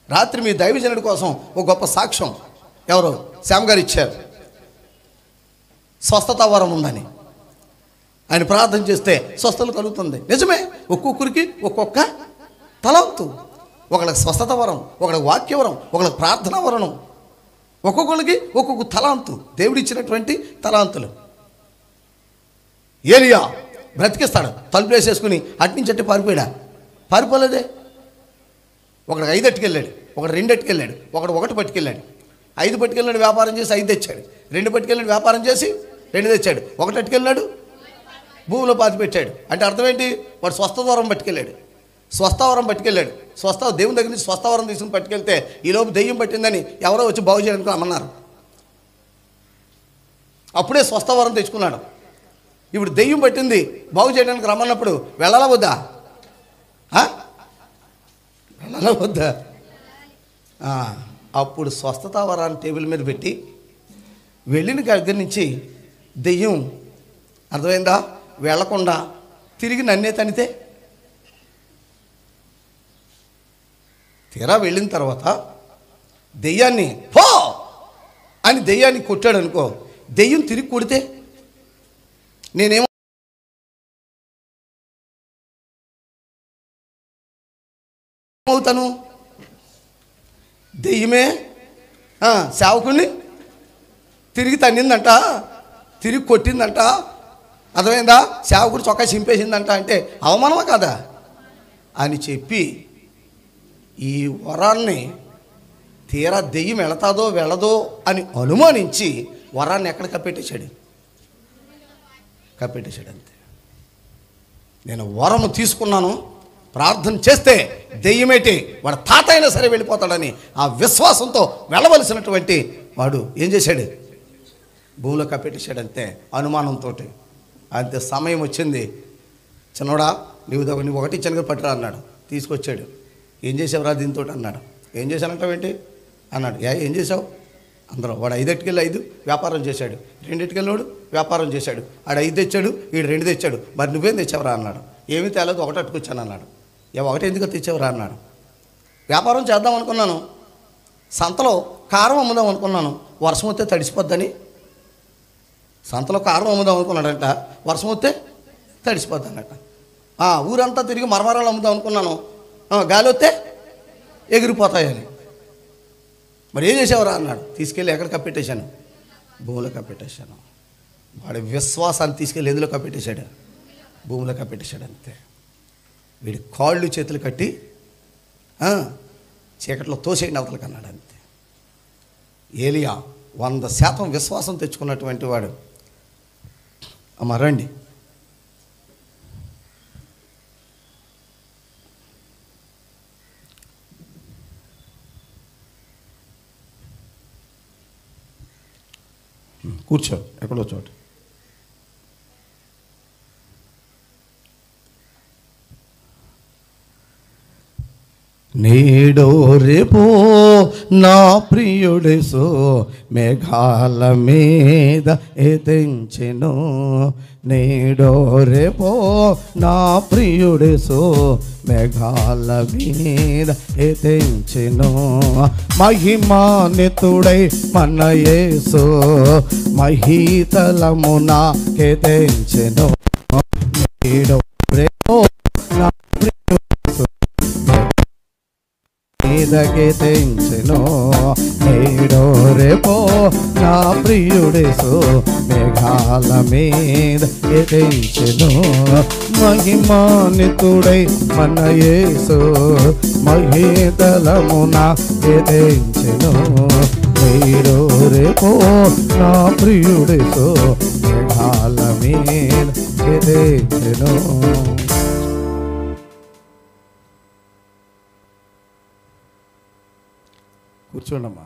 రాత్రి మీ దైవజనుడి కోసం ఒక గొప్ప సాక్ష్యం ఎవరు శ్యామ్ గారు ఇచ్చారు. స్వస్థత వరం ఉందని ఆయన ప్రార్థన చేస్తే స్వస్థత కలుగుతుంది. నిజమే, ఒక్కొక్కరికి ఒక్కొక్క తలంతు. ఒకళ్ళకి స్వస్థత వరం, ఒకళ్ళకి వాక్యవరం, ఒకళ్ళకి ప్రార్థనా వరణం, ఒక్కొక్కరికి ఒక్కొక్క తలాంతు, దేవుడిచ్చినటువంటి తలాంతులు. ఏలియా బ్రతికిస్తాడు, తలుపు వేసేసుకుని అట్నుంచి అట్టే పారిపోలేదే. ఒకడు 5 పట్టుకెళ్ళాడు, ఒకడు 2 పట్టుకెళ్ళాడు, ఒకడు 1 పట్టుకెళ్ళాడు. 5 పట్టుకెళ్ళాడు, వ్యాపారం చేసి 5 తెచ్చాడు. 2 పట్టుకెళ్ళాడు, వ్యాపారం చేసి 2 తెచ్చాడు. 1 పట్టుకెళ్ళాడు, భూమిలో పాతి పెట్టాడు. అంటే అర్థం ఏంటి? వాడు స్వస్థవరం పట్టుకెళ్ళాడు. దేవుని దగ్గర నుంచి స్వస్థవరం తీసుకుని పట్టుకెళ్తే ఈలోపు దెయ్యం పట్టిందని ఎవరో వచ్చి బాగు చేయడానికి రమ్మన్నారు. అప్పుడే స్వస్థవరం తెచ్చుకున్నాడు. ఇప్పుడు దెయ్యం పట్టింది, బాగు చేయడానికి రమ్మన్నప్పుడు వెళ్ళాలా వద్దా? అప్పుడు స్వస్థత వరాన్ని టేబుల్ మీద పెట్టి వెళ్ళిన దగ్గర నుంచి దెయ్యం అర్థమైందా వెళ్లకుండా తిరిగి నన్నే తనితే, తీరా వెళ్ళిన తర్వాత దెయ్యాన్ని పో అని దెయ్యాన్ని కొట్టాడు అనుకో, దెయ్యం తిరిగి కొడితే నేనేమవుతాను? దెయ్యమే సేవకుడిని తిరిగి తన్నిందంట, తిరిగి కొట్టిందంట, అర్థమైందా? సేవకుడు చొక్కా చింపేసిందంట. అంటే అవమానమా కాదా అని చెప్పి ఈ వరాన్ని తీరా దెయ్యం వెళతాదో వెళ్ళదో అని అనుమానించి వరాన్ని ఎక్కడ కప్పెట్టేశాడు అంతే. నేను వరము తీసుకున్నాను, ప్రార్థన చేస్తే దెయ్యమేటి వాడు తాత అయినా సరే వెళ్ళిపోతాడని ఆ విశ్వాసంతో వెళ్ళవలసినటువంటి వాడు ఏం చేశాడు? భూమిలో కప్పెట్టేశాడు అంతే, అనుమానంతో. అంతే. సమయం వచ్చింది, చిన్నోడా నువ్వు 1 శనగ పట్టురా అన్నాడు. తీసుకొచ్చాడు. ఏం చేసావురా దీంతో అన్నాడు. ఏం చేశానంటావేంటి అన్నాడు. ఏం చేసావు? అందరూ వాడు 5 ఎట్టుకెళ్ళి 5 వ్యాపారం చేశాడు, 2 ఎట్టుకెళ్ళాడు వ్యాపారం చేశాడు. ఆడు 5 తెచ్చాడు, వీడు 2 తెచ్చాడు. మరి నువ్వేం తెచ్చావురా అన్నాడు. ఏమీ తేలేదు, 1 అట్టుకొచ్చాను అన్నాడు. 1 ఎందుకు తెచ్చావురా అన్నాడు. వ్యాపారం చేద్దాం అనుకున్నాను, సంతలో కారం అమ్ముదాం అనుకున్నాను, వర్షం వస్తే తడిసిపోద్దని. సంతలో కారం అమ్ముదాం అనుకున్నాడంట, వర్షం వస్తే తడిసిపోద్దన్నట. ఊరంతా తిరిగి మరమరాలు అమ్ముదాం అనుకున్నాను, గాలి వస్తే ఎగిరిపోతాయని. మరి ఏం చేసేవరా అన్నాడు. తీసుకెళ్ళి ఎక్కడ కప్పెట్టేశాను? భూమిలో కప్పెట్టేశాను. వాడి విశ్వాసాన్ని తీసుకెళ్ళి ఎందులో కప్పెట్టేశాడు? భూమిలో కప్పెట్టేశాడు అంతే. వీడి కాళ్ళు చేతులు కట్టి చీకట్లో తోసేయండి అవతలకి అన్నాడు అంతే. ఏలియా 100% విశ్వాసం తెచ్చుకున్నటువంటి వాడు. అమ్మ రండి. కూర్చో ఎక్కడో చోట. నేడో రేపో నా ప్రియుడేసు మేఘాల మీద ఎదించెను నేడో రేపో నా ప్రియుడేసు మేఘాల మీద ఎదించెను మహిమానితుడై మన యేసు మహీతలమున ఎదించెను నేడో రేపో నా ప్రియుడేసు తెంచెను నేడో రేపో నా ప్రియుడేసు మేఘాల మీద ఎదించెను మహిమానితుడై మన యేసు మహీతలమున ఎదించెను నేడో రేపో నా ప్రియుడేసు మేఘాల మీద ఎదించెను. కూర్చోండమ్మా.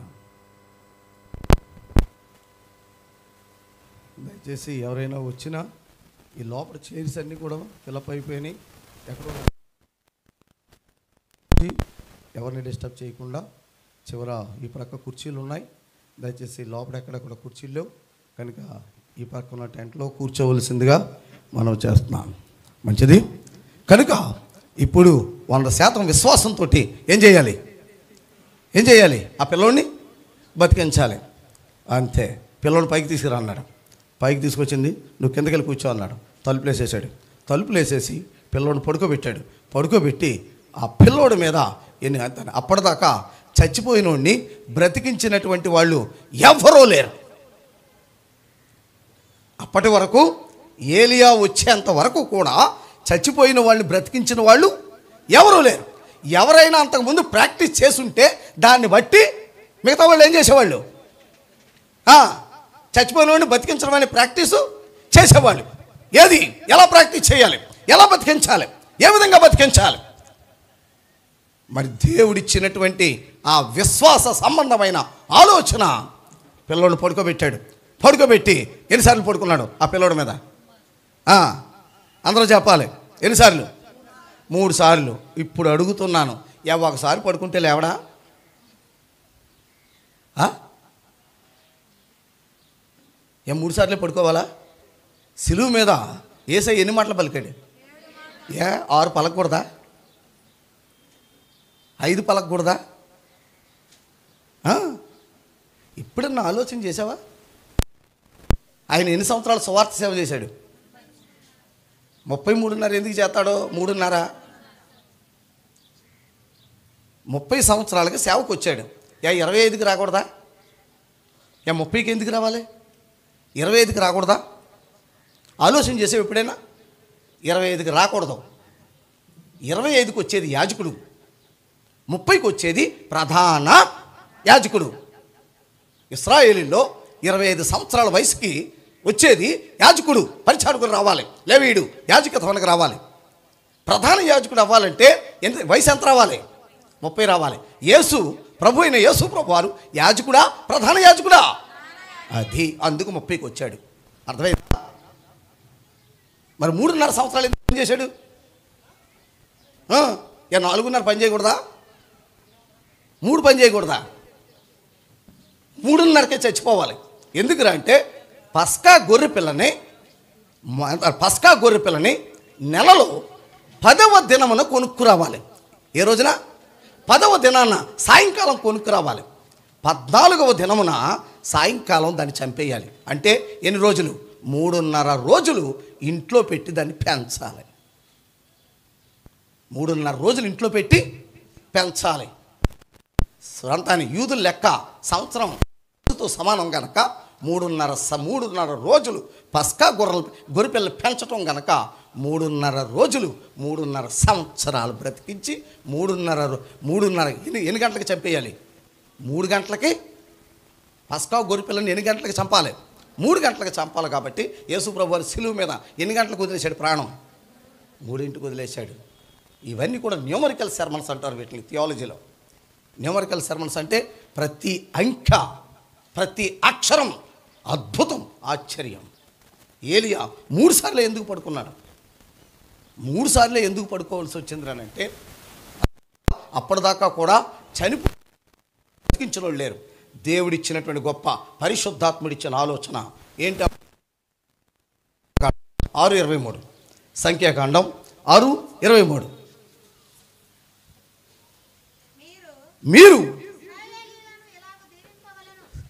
దయచేసి ఎవరైనా వచ్చినా ఈ లోపల చైర్స్ అన్నీ కూడా ఫిలప్ అయిపోయినాయి. ఎక్కడో ఎవరిని డిస్టర్బ్ చేయకుండా చివర ఈ ప్రక్క కుర్చీలు ఉన్నాయి. దయచేసి లోపల ఎక్కడెక్కడ కుర్చీలు లేవు కనుక ఈ పక్క ఉన్న టెంట్లో కూర్చోవలసిందిగా మనం చేస్తున్నాం. మంచిది. కనుక ఇప్పుడు 100% విశ్వాసంతో ఏం చేయాలి? ఆ పిల్లోడిని బతికించాలి. అంతే. పిల్లోడిని పైకి తీసుకురా అన్నాడు. పైకి తీసుకొచ్చింది. నువ్వు కిందకి వెళ్ళి కూర్చో అన్నాడు. తలుపులు వేసేసాడు. తలుపులు వేసేసి పిల్లోడిని పడుకోబెట్టాడు. పడుకోబెట్టి ఆ పిల్లోడి మీద అప్పటిదాకా చచ్చిపోయినోడిని బ్రతికించినటువంటి వాళ్ళు ఎవరూ లేరు. అప్పటి వరకు ఏలియా వచ్చేంత వరకు కూడా చచ్చిపోయిన వాళ్ళని బ్రతికించిన వాళ్ళు ఎవరూ లేరు. ఎవరైనా అంతకుముందు ప్రాక్టీస్ చేసుంటే దాన్ని బట్టి మిగతా వాళ్ళు ఏం చేసేవాళ్ళు? చచ్చిపోయిన వాడిని బతికించడం అనే ప్రాక్టీసు చేసేవాళ్ళు. ఏది? ఎలా ప్రాక్టీస్ చేయాలి? ఎలా బతికించాలి? ఏ విధంగా బతికించాలి? మరి దేవుడిచ్చినటువంటి ఆ విశ్వాస సంబంధమైన ఆలోచన పిల్లోడిని పడుకోబెట్టాడు. పడుకోబెట్టి ఎన్నిసార్లు పడుకున్నాడు ఆ పిల్లోడి మీద? అందరూ చెప్పాలి. ఎన్నిసార్లు? 3 సార్లు. ఇప్పుడు అడుగుతున్నాను, ఒకసారి పడుకుంటే లేవడా? ఏ 3 సార్లే పడుకోవాలా? సిలువు మీద యేసయ్య ఎన్ని మాటలు పలికాడు? 6 పలకూడదా? 5 పలకూడదా? ఇప్పుడన్నా ఆలోచన చేసావా? ఆయన ఎన్ని సంవత్సరాలు సువార్త సేవ చేశాడు? 33.5 ఎందుకు చేస్తాడో? 3.5 30 సంవత్సరాలకి సేవకు వచ్చాడు. 25కి రాకూడదా? 30కి ఎందుకు రావాలి? 25కి రాకూడదా? ఆలోచన చేసావు ఎప్పుడైనా? 25కి రాకూడదు. 25కి వచ్చేది యాజకుడు, 30కి వచ్చేది ప్రధాన యాజకుడు. ఇశ్రాయేలీలో 25 సంవత్సరాల వయసుకి వచ్చేది యాజకుడు, పరిచారకుడు రావాలి. లేవీయుడు యాజకత్వానికి రావాలి. ప్రధాన యాజకుడు అవ్వాలంటే వయసు ఎంత రావాలి? 30 రావాలి. యేసు ప్రభు అయిన యేసు ప్రభు వారు యాజకుడా? ప్రధాన యాజకుడా? అది అందుకు 30కి వచ్చాడు. అర్థమైందా? మరి 3.5 సంవత్సరాలు ఎందుకు పని చేశాడు? 4.5 పని చేయకూడదా? 3 పని చేయకూడదా? 3.5కే చచ్చిపోవాలి. ఎందుకురా అంటే పస్కా గొర్రె పిల్లని నెలలో 10వ దినమున కొనుక్కురావాలి. ఏ రోజున? 10వ దినాన సాయంకాలం కొనుక్కురావాలి. 14వ దినమున సాయంకాలం దాన్ని చంపేయాలి. అంటే ఎన్ని రోజులు? 3.5 రోజులు ఇంట్లో పెట్టి దాన్ని పెంచాలి. 3.5 రోజులు ఇంట్లో పెట్టి పెంచాలి. సంతాన్ని యూదుల లెక్క సంవత్సరంతో సమానం కనుక 3.5 రోజులు పస్కా గొర్రెపిల్ల పెంచటం కనుక 3.5 రోజులు 3.5 సంవత్సరాలు బ్రతికించి 3.5 ఎన్ని గంటలకు చంపేయాలి? 3 గంటలకి పస్కా గొర్రెపిల్లని ఎన్ని గంటలకు చంపాలి? 3 గంటలకు చంపాలి. కాబట్టి యేసు ప్రభు వారి సిలువ మీద ఎన్ని గంటలకు వదిలేశాడు ప్రాణం? 3ంటికి వదిలేశాడు. ఇవన్నీ కూడా న్యూమరికల్ సెర్మన్స్ అంటారు వీటిని థియాలజీలో. న్యూమరికల్ సెర్మన్స్ అంటే ప్రతి అంక, ప్రతి అక్షరం అద్భుతం, ఆశ్చర్యం. ఏలియా 3 సార్లు ఎందుకు పడుకున్నాడు? 3 సార్లే ఎందుకు పడుకోవాల్సి వచ్చింది అంటే అప్పటిదాకా కూడా బ్రతికించిన వాళ్ళు లేరు. దేవుడిచ్చినటువంటి గొప్ప పరిశుద్ధాత్ముడిచ్చిన ఆలోచన ఏంటి? 6:23 సంఖ్యాకాండం 6:23. మీరు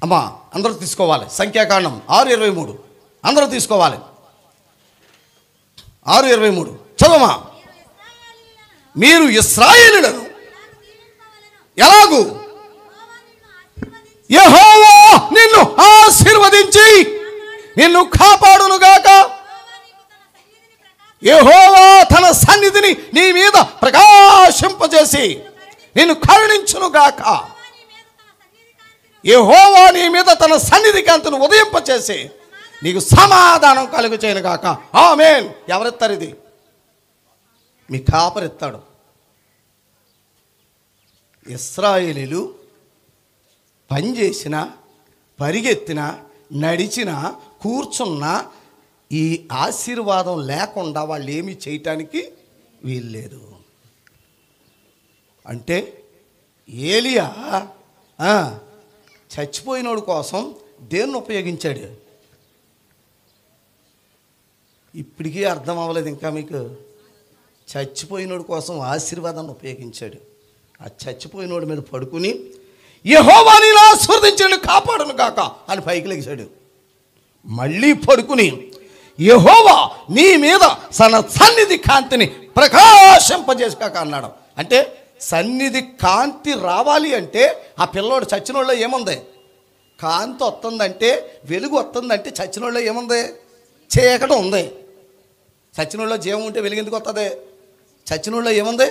అమ్మా అందరూ తీసుకోవాలి. సంఖ్యాకాండం 6:23 అందరూ తీసుకోవాలి. 6:23 చదవమా. మీరు ఇశ్రాయేలీయులను ఎలాగూ యెహోవా నిన్ను ఆశీర్వదించి నిన్ను కాపాడునుగాక. యెహోవా తన సన్నిధిని నీ మీద ప్రకాశింపజేసి నిన్ను కరుణించునుగాక. యెహోవా నీ మీద తన సన్నిధి కాంతిని ఉదయింపచేసి నీకు సమాధానం కలుగు చేయను గాక. ఆమేన్. ఎవరెత్తారు ఇది? మీ కాపరెత్తాడు. ఇశ్రాయేలీలు పనిచేసిన, పరిగెత్తిన, నడిచిన, కూర్చున్న ఈ ఆశీర్వాదం లేకుండా వాళ్ళు ఏమీ చేయటానికి వీల్లేదు. అంటే ఏలియా చచ్చిపోయినోడు కోసం దేన్ని ఉపయోగించాడు? ఇప్పటికీ అర్థం అవ్వలేదు ఇంకా మీకు. చచ్చిపోయినోడు కోసం ఆశీర్వాదాన్ని ఉపయోగించాడు. ఆ చచ్చిపోయినోడి మీద పడుకుని యెహోవా నిన్ను ఆశీర్వదించి కాపాడును గాక అని పైకి లెగిశాడు. మళ్ళీ పడుకుని యెహోవా నీ మీద తన సన్నిధి కాంతిని ప్రకాశింపజేసాక అన్నాడు. అంటే సన్నిధి కాంతి రావాలి అంటే ఆ పిల్లోడు చచ్చినోళ్ళలో ఏముంది? కాంతి వస్తుందంటే, వెలుగు వస్తుందంటే చచ్చినోళ్ళలో ఏముంది? చీకటి ఉంది. చచ్చినోళ్ళలో జీవం ఉంటే వెలుగు ఎందుకు వస్తుంది? చచ్చినోళ్ళలో ఏముంది?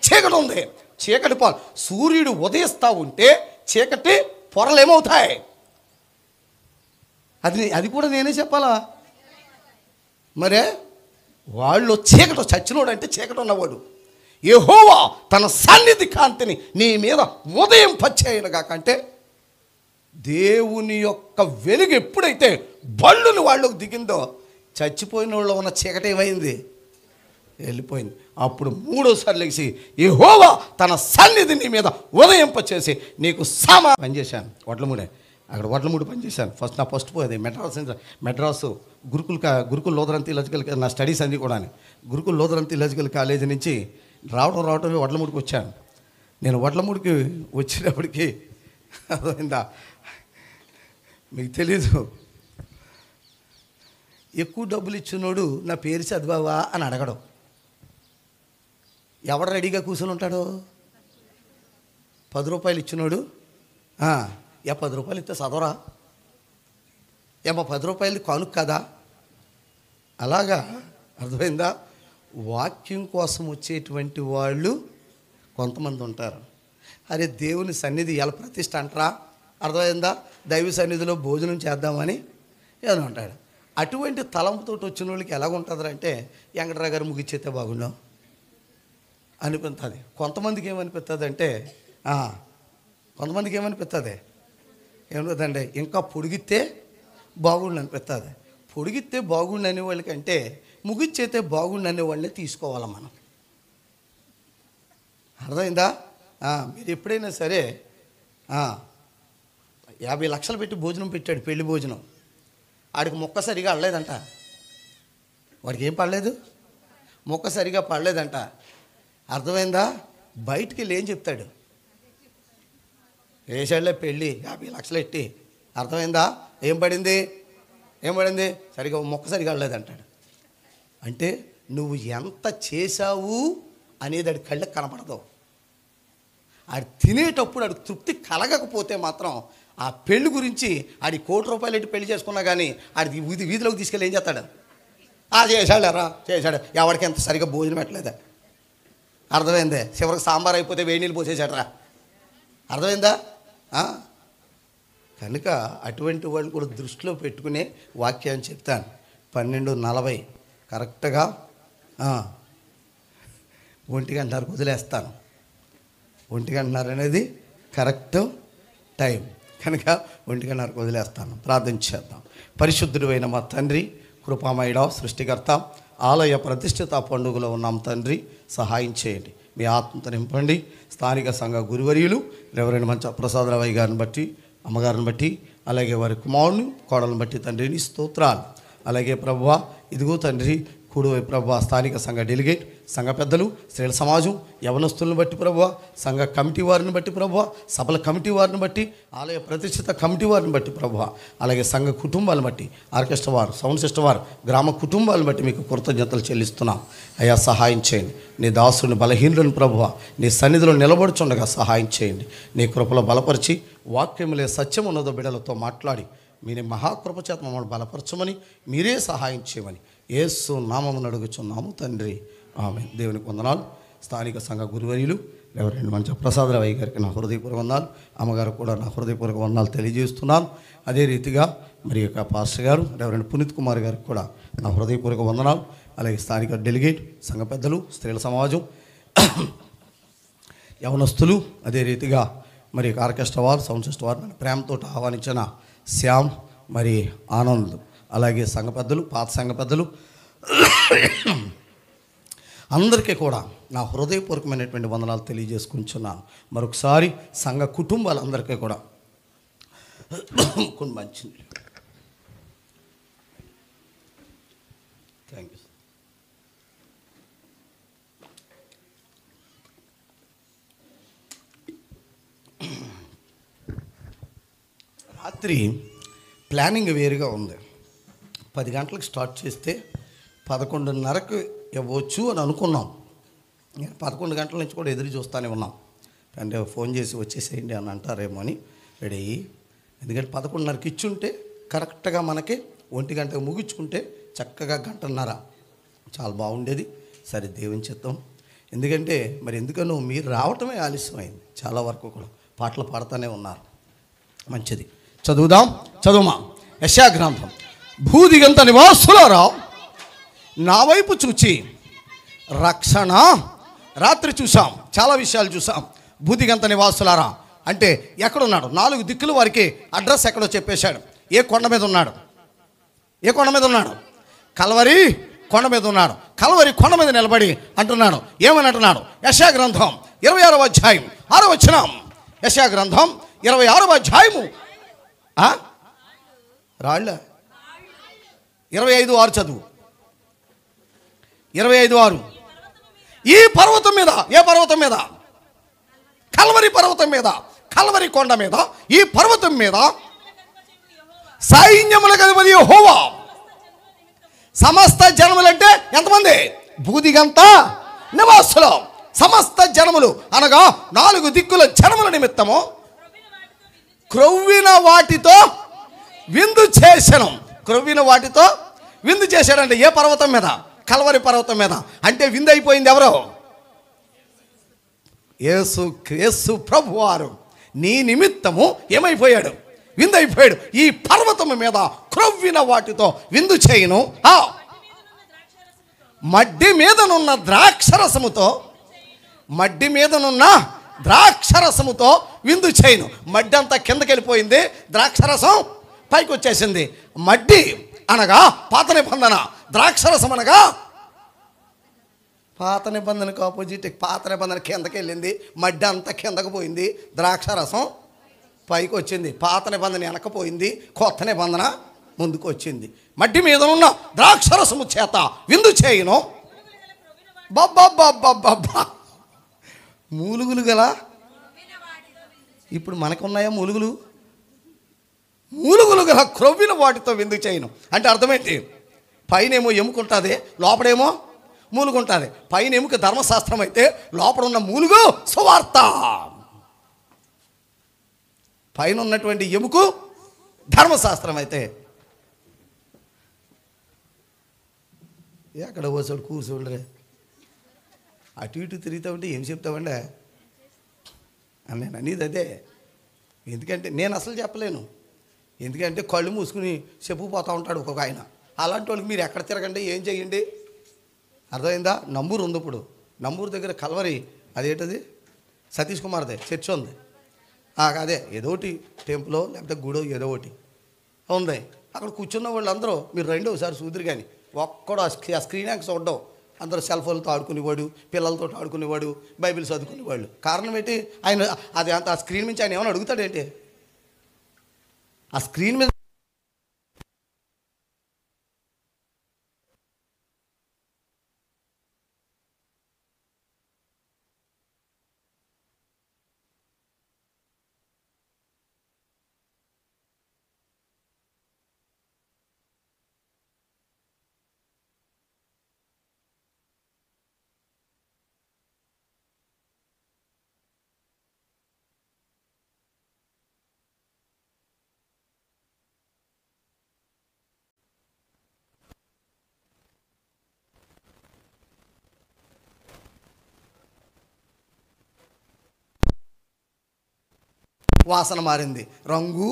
చీకటి ఉంది. చీకటి పాలు సూర్యుడు ఉదయిస్తూ ఉంటే చీకటి పొరలు ఏమవుతాయి? అది కూడా నేనే చెప్పాలా? మరే వాళ్ళు చీకటి, చచ్చినోడు అంటే చీకటి ఉన్నవాడు. యెహోవా తన సన్నిధి కాంతిని నీ మీద ఉదయింపచేయునుగాక. అంటే దేవుని యొక్క వెలుగు ఎప్పుడైతే బళ్ళుని వాళ్ళకు దిగిందో చచ్చిపోయిన వాళ్ళు ఉన్న చీకటి ఏమైంది? వెళ్ళిపోయింది. అప్పుడు మూడోసారి లెగిసి యెహోవా తన సన్నిధి నీ మీద ఉదయింపచేసి నీకు పనిచేశాను. వడ్లమూడే అక్కడ వడ్లమూడి పనిచేశాను. నా ఫస్ట్ పోయేది మెడ్రాసు గురుకుల్ లోదరన్ థియలాజికల్, నా స్టడీస్ అన్నీ కూడా గురుకుల్ లోదరన్ థియలాజికల్ కాలేజీ నుంచి రావటమే వడ్లమూడికి వచ్చాను. నేను వడ్లమూడికి వచ్చినప్పటికీ అర్థమైందా మీకు తెలీదు, ఎక్కువ డబ్బులు ఇచ్చినోడు నా పేరు చదివావా అని అడగడం. ఎవడు రెడీగా కూర్చొని ఉంటాడు? 10 రూపాయలు ఇచ్చినోడు 10 రూపాయలు ఇస్తే చదవరా? 10 రూపాయలది కానుక కదా. అలాగా అర్థమైందా? వాక్యం కోసం వచ్చేటువంటి వాళ్ళు కొంతమంది ఉంటారు. అరే దేవుని సన్నిధి ఎలా ప్రతిష్ట అంటారా? అర్థమైందా? దైవ సన్నిధిలో భోజనం చేద్దామని ఏదో ఉంటాడు. అటువంటి తలంపుతో వచ్చిన వాళ్ళకి ఎలాగుంటుందంటే వెంకటరావు గారు ముగిచ్చేస్తే బాగుండాం అనిపిస్తుంది. కొంతమందికి ఏమనిపిస్తుంది అంటే ఏమనిపిస్తుందంటే ఇంకా పొడిగితే బాగుండు అనిపిస్తుంది. పొడిగితే బాగుండు అనే వాళ్ళకంటే ముగిచ్చేస్తే బాగుండు అనే వాళ్ళని తీసుకోవాలి మనం. అర్థమైందా? మీరు ఎప్పుడైనా సరే 50 లక్షలు పెట్టి భోజనం పెట్టాడు, పెళ్లి భోజనం. ఆడికి మొక్క సరిగా పడలేదంట. వాడికి ఏం పడలేదు? మొక్క సరిగా పడలేదంట. అర్థమైందా? బయటికి వెళ్ళి ఏం చెప్తాడు? వేసాడులే పెళ్ళి 50 లక్షలు ఎట్టి. అర్థమైందా? ఏం పడింది? సరిగా మొక్క సరిగా పడలేదంటాడు. అంటే నువ్వు ఎంత చేశావు అనేది ఆడి కళ్ళకి కనపడదు. ఆడు తినేటప్పుడు ఆడికి తృప్తి కలగకపోతే మాత్రం ఆ పెళ్లి గురించి ఆడి 1 కోటి రూపాయలు ఎట్టి పెళ్లి చేసుకున్నా కానీ ఆడి వీధిలోకి తీసుకెళ్ళి ఏం చేస్తాడు? చేశాడు ఎవరికి ఎంత సరిగా భోజనం పెట్టలేదా? అర్థమైందే? చివరికి సాంబార్ అయిపోతే వేడి నీళ్ళు పోసేసాడరా. అర్థమైందా? కనుక అటువంటి వాళ్ళు కూడా దృష్టిలో పెట్టుకునే వాక్యాన్ని చెప్తాను. 12:40 కరెక్ట్గా 1:30 వదిలేస్తాను. 1:30 అనేది కరెక్ట్ టైం కనుక 1:30 వదిలేస్తాను. ప్రార్థన చేద్దాం. పరిశుద్ధుడు అయిన మా తండ్రి, కృపామయుడ, సృష్టికర్త, ఆలయ ప్రతిష్ఠిత పండుగలో ఉన్నాం తండ్రి, సహాయం చేయండి. మీ ఆత్మతో నింపండి. స్థానిక సంఘ గురువర్యులు రెవరెండ్ మంచ ప్రసాదరావు గారిని బట్టి, అమ్మగారిని బట్టి, అలాగే వారి కుమారుని కోడలను బట్టి తండ్రిని స్తోత్రాలు. అలాగే ప్రభువా ఇదిగో తండ్రి కూడు ప్రభువా స్థానిక సంఘ డెలిగేట్, సంఘ పెద్దలు, స్త్రీల సమాజం, యవనస్తులను బట్టి ప్రభువా, సంఘ కమిటీ వారిని బట్టి ప్రభువా, సభల కమిటీ వారిని బట్టి, ఆలయ ప్రతిష్ఠిత కమిటీ వారిని బట్టి ప్రభువా, అలాగే సంఘ కుటుంబాలను బట్టి, ఆర్కెస్ట్రా వారు, సౌండ్ సిస్టమ్ వారు, గ్రామ కుటుంబాలను బట్టి మీకు కృతజ్ఞతలు చెల్లిస్తున్నాం. అయ్యా సహాయం చేయండి. నీ దాసుని బలహీనులను ప్రభువా నీ సన్నిధిలో నిలబడుచుండగా సహాయం చేయండి. నీ కృపలో బలపరిచి వాక్యములే సత్యం ఉన్నదో బిడ్డలతో మాట్లాడి మీరే మహాకృప చేత మమ్మల్ని బలపరచమని, మీరే సహాయం చేయమని యేసు నామమున అడుగుచున్నాము తండ్రి, ఆమేన్. దేవునికి వందనాలు. స్థానిక సంఘ గురువర్యులు రెవరెండ్ మంచ ప్రసాదరావు గారికి నా హృదయపూర్వక వందనాలు, అమ్మగారు కూడా నా హృదయపూర్వక వందనాలు తెలియజేస్తున్నాను. అదే రీతిగా మరి యొక్క పాస్టర్ గారు రెవరెండ్ పునీత్ కుమార్ గారికి కూడా నా హృదయపూర్వక వందనాలు. అలాగే స్థానిక డెలిగేట్, సంఘ పెద్దలు, స్త్రీల సమాజం, యవనస్తులు, అదే రీతిగా మరి ఆర్కెస్ట్రా వారు, సౌండ్ సిస్టమ్ వారు నన్ను ప్రేమతో ఆహ్వానించిన శ్యామ్, మరి ఆనంద్, అలాగే సంఘ పెద్దలు, పాత సంఘ పెద్దలు అందరికీ కూడా నా హృదయపూర్వకమైనటువంటి వందనాలు తెలియజేసుకుంటున్నాను. మరొకసారి సంఘ కుటుంబాలందరికీ కూడా కొన్ని మంచి థ్యాంక్ యూ. రాత్రి ప్లానింగ్ వేరుగా ఉంది. 10 గంటలకు స్టార్ట్ చేస్తే 11:30కు ఇవ్వచ్చు అని అనుకున్నాం. 11 గంటల నుంచి కూడా ఎదురు చూస్తూనే ఉన్నాం. అంటే ఫోన్ చేసి వచ్చేసేయండి అని అంటారేమో అని రెడీ. ఎందుకంటే 11:30కి ఇచ్చుంటే కరెక్ట్గా మనకి 1 గంటకు ముగించుకుంటే చక్కగా 1 గంటన్నర చాలా బాగుండేది. సరే దేవుని చిత్తం. ఎందుకంటే మరి ఎందుకనో మీరు రావటమే ఆలస్యమైంది. చాలా వరకు కూడా పాటలు పాడుతూనే ఉన్నారు. మంచిది, చదువుదాం. చదువుమా. యెషయా గ్రంథం. భూదిగంత నివాసులారా నా వైపు చూచి రక్షణ. రాత్రి చూసాం, చాలా విషయాలు చూసాం. భూదిగంత నివాసులారా అంటే ఎక్కడున్నాడు? 4 దిక్కులు వారికి అడ్రస్ ఎక్కడో చెప్పేశాడు. ఏ కొండ మీద ఉన్నాడు? ఏ కొండ మీద ఉన్నాడు? కల్వరి కొండ మీద ఉన్నాడు. కల్వరి కొండ మీద నిలబడి అంటున్నాడు. ఏమని అంటున్నాడు? యెషయా గ్రంథం 26వ అధ్యాయం 6వ వచనం. యెషయా గ్రంథం 26వ అధ్యాయము రాళ్ళ 25:6 చదువు. 25:6. ఈ పర్వతం మీద, ఏ పర్వతం మీద? కల్వరి పర్వతం మీద, కల్వరి కొండ మీద, ఈ పర్వతం మీద సైన్యములకు అధిపతి యెహోవా. సమస్త జనములంటే ఎంతమంది? భూదిగంత నివాసులు. సమస్త జనములు అనగా 4 దిక్కుల జనముల నిమిత్తము క్రొవ్విన వాటితో విందు చేశాను. క్రొవ్విన వాటితో విందు చేశాడంటే ఏ పర్వతం మీద? కల్వరి పర్వతం మీద. అంటే విందు అయిపోయింది ఎవరో? యేసు ప్రభువారు నీ నిమిత్తము ఏమైపోయాడు? విందు అయిపోయాడు. ఈ పర్వతం మీద క్రొవ్విన వాటితో విందు చేయను. మడ్డి మీదనున్న ద్రాక్షరసముతో, మడ్డి మీదనున్న ద్రాక్షరసముతో విందు చేయను. మడ్డి అంతా కిందకి వెళ్ళిపోయింది, ద్రాక్షరసం పైకి వచ్చేసింది. మడ్డి అనగా పాత నిబంధన, ద్రాక్షరసం అనగా పాత నిబంధనకు ఆపోజిట్. పాత నిబంధన కిందకి వెళ్ళింది, మడ్డి అంతా కిందకు పోయింది, ద్రాక్షరసం పైకి వచ్చింది. పాత నిబంధన వెనకపోయింది, కొత్త నిబంధన ముందుకు వచ్చింది. మడ్డి మీద ఉన్న ద్రాక్షరసము చేత విందు చేయను. బాబ్బా మూలుగులు గల. ఇప్పుడు మనకున్నాయా మూలుగులు? మూలుగులు గల క్రొవ్విన వాటితో విందు చేయను అంటే అర్థమేంటి? పైనేమో ఎముకుంటుంది, లోపడేమో మూలుగుంటుంది. పైన ఎముక ధర్మశాస్త్రం అయితే లోపల ఉన్న మూలుగు సువార్త. పైన ఉన్నటువంటి ఎముకు ధర్మశాస్త్రం అయితే ఎక్కడ పోసాడు కూర్చోండిరే. అటు ఇటు తిరుగుతూ ఉంటే ఏం చెప్తామండి అని నేను అనేది అదే. ఎందుకంటే నేను అసలు చెప్పలేను. ఎందుకంటే కళ్ళు మూసుకుని చెప్పుకుపోతూ ఉంటాడు ఒక్కొక్క ఆయన. అలాంటి వాళ్ళకి మీరు ఎక్కడ తిరగండి, ఏం చేయండి, అర్థమైందా? నంబూరు ఉంది. ఇప్పుడు నంబూరు దగ్గర కల్వరి అదేంటది సతీష్ కుమార్దే చర్చ్ ఉంది. అదే ఏదో ఒకటి టెంపులో లేకపోతే గుడో ఏదో ఒకటి ఉంది. అక్కడ కూర్చున్న వాళ్ళందరూ మీరు రెండో ఒకసారి చూదురు. కానీ ఒక్కడు ఆ స్క్రీన్ యాక్స్ చూడడం అందరూ సెల్ ఫోన్లతో ఆడుకునేవాడు, పిల్లలతో ఆడుకునేవాడు, బైబిల్ చదువుకునేవాళ్ళు. కారణం ఏంటి? ఆయన అది అంత ఆ స్క్రీన్ నుంచి ఆయన ఏమైనా అడుగుతాడేంటి? ఆ స్క్రీన్ మీద వాసన మారింది. రంగు,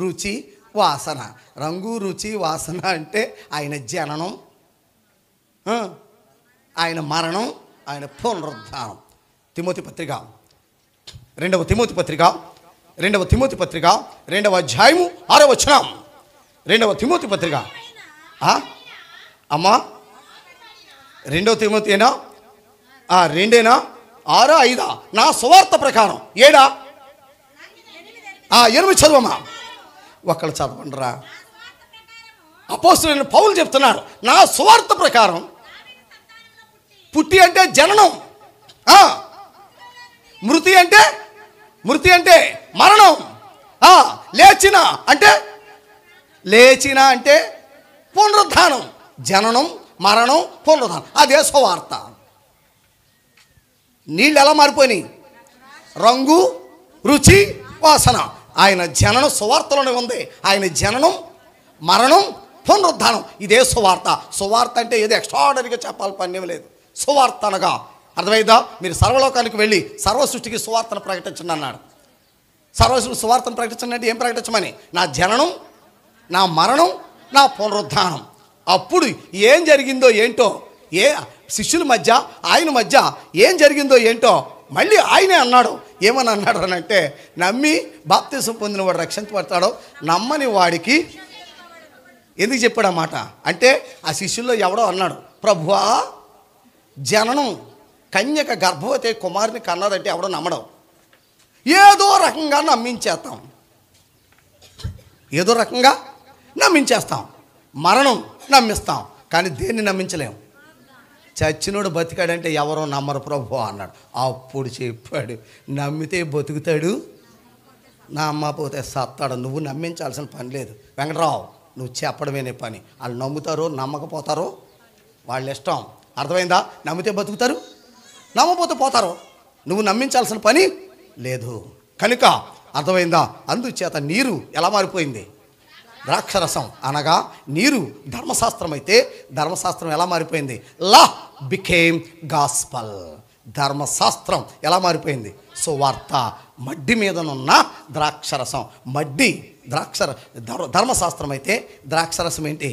రుచి, వాసన. రంగు, రుచి, వాసన అంటే ఆయన జననం, ఆయన మరణం, ఆయన పునరుద్ధానం. తిమోతి పత్రిక 2వ తిమోతి పత్రిక 2వ అధ్యాయము 6వ వచనం. 2వ తిమోతి పత్రిక అమ్మా 2వ తిమోతినా 2 6 5 నా సువార్త ప్రకారం 7 8 చదవమ్మా. ఒక్కళ్ళు చదవండిరా. అపోస్తలుడైన పౌలు చెప్తున్నాడు, నా సువార్త ప్రకారం. పుట్టి అంటే జననం, మృతి అంటే మరణం, లేచిన అంటే పునరుద్ధానం. జననం, మరణం, పునరుద్ధానం, అదే సువార్త. నీళ్ళు ఎలా మారిపోయినాయి? రంగు, రుచి, వాసన. ఆయన జననం సువార్తలోనే ఉంది. ఆయన జననం, మరణం, పునరుద్ధానం, ఇదే సువార్త. సువార్త అంటే ఏదో ఎక్స్ట్రాడనరీగా చెప్పాలి పని లేదు. సువార్త అనగా అర్థమైందా? మీరు సర్వలోకానికి వెళ్ళి సర్వ సృష్టికి సువార్తను ప్రకటించండి అన్నాడు. సువార్తను ప్రకటించండి అంటే ఏం ప్రకటించమని? నా జననం, నా మరణం, నా పునరుద్ధానం. అప్పుడు ఏం జరిగిందో ఏంటో, శిష్యుల మధ్య ఆయన మధ్య ఏం జరిగిందో ఏంటో మళ్ళీ ఆయనే అన్నాడు. ఏమని అన్నాడు అని అంటే, నమ్మి బాప్తిసం పొందిన వాడు రక్షించబడతాడో, నమ్మని వాడికి ఎందుకు చెప్పాడు అన్నమాట అంటే, ఆ శిష్యుల్లో ఎవడో అన్నాడు, ప్రభువా జననం, కన్యక గర్భవతి కుమారుని కన్నదంటే ఎవడో నమ్మడం. ఏదో రకంగా నమ్మించేస్తాం. మరణం నమ్మిస్తాం, కానీ దేన్ని నమ్మించలేం. చచ్చినోడు బతికాడంటే ఎవరో నమ్మరు ప్రభువా అన్నాడు. అప్పుడు చెప్పాడు, నమ్మితే బతుకుతాడు, నమ్మకపోతే సత్తాడు. నువ్వు నమ్మించాల్సిన పని లేదు వెంకటరావు, నువ్వు చెప్పడమేనే పని. వాళ్ళు నమ్ముతారో నమ్మకపోతారో వాళ్ళ ఇష్టం. అర్థమైందా? నమ్మితే బతుకుతారు, నమ్మకపోతే పోతారు. నువ్వు నమ్మించాల్సిన పని లేదు. కనుక అర్థమైందా? అందుచేత నీరు ఎలా మారిపోయింది? ద్రాక్షరసం అనగా నీరు ధర్మశాస్త్రం అయితే, ధర్మశాస్త్రం ఎలా మారిపోయింది? లా బికేమ్ గాస్పల్. ధర్మశాస్త్రం ఎలా మారిపోయింది? సువార్త. మడ్డి మీదనున్న ద్రాక్షరసం. ధర్మశాస్త్రం అయితే ద్రాక్షరసం ఏంటి?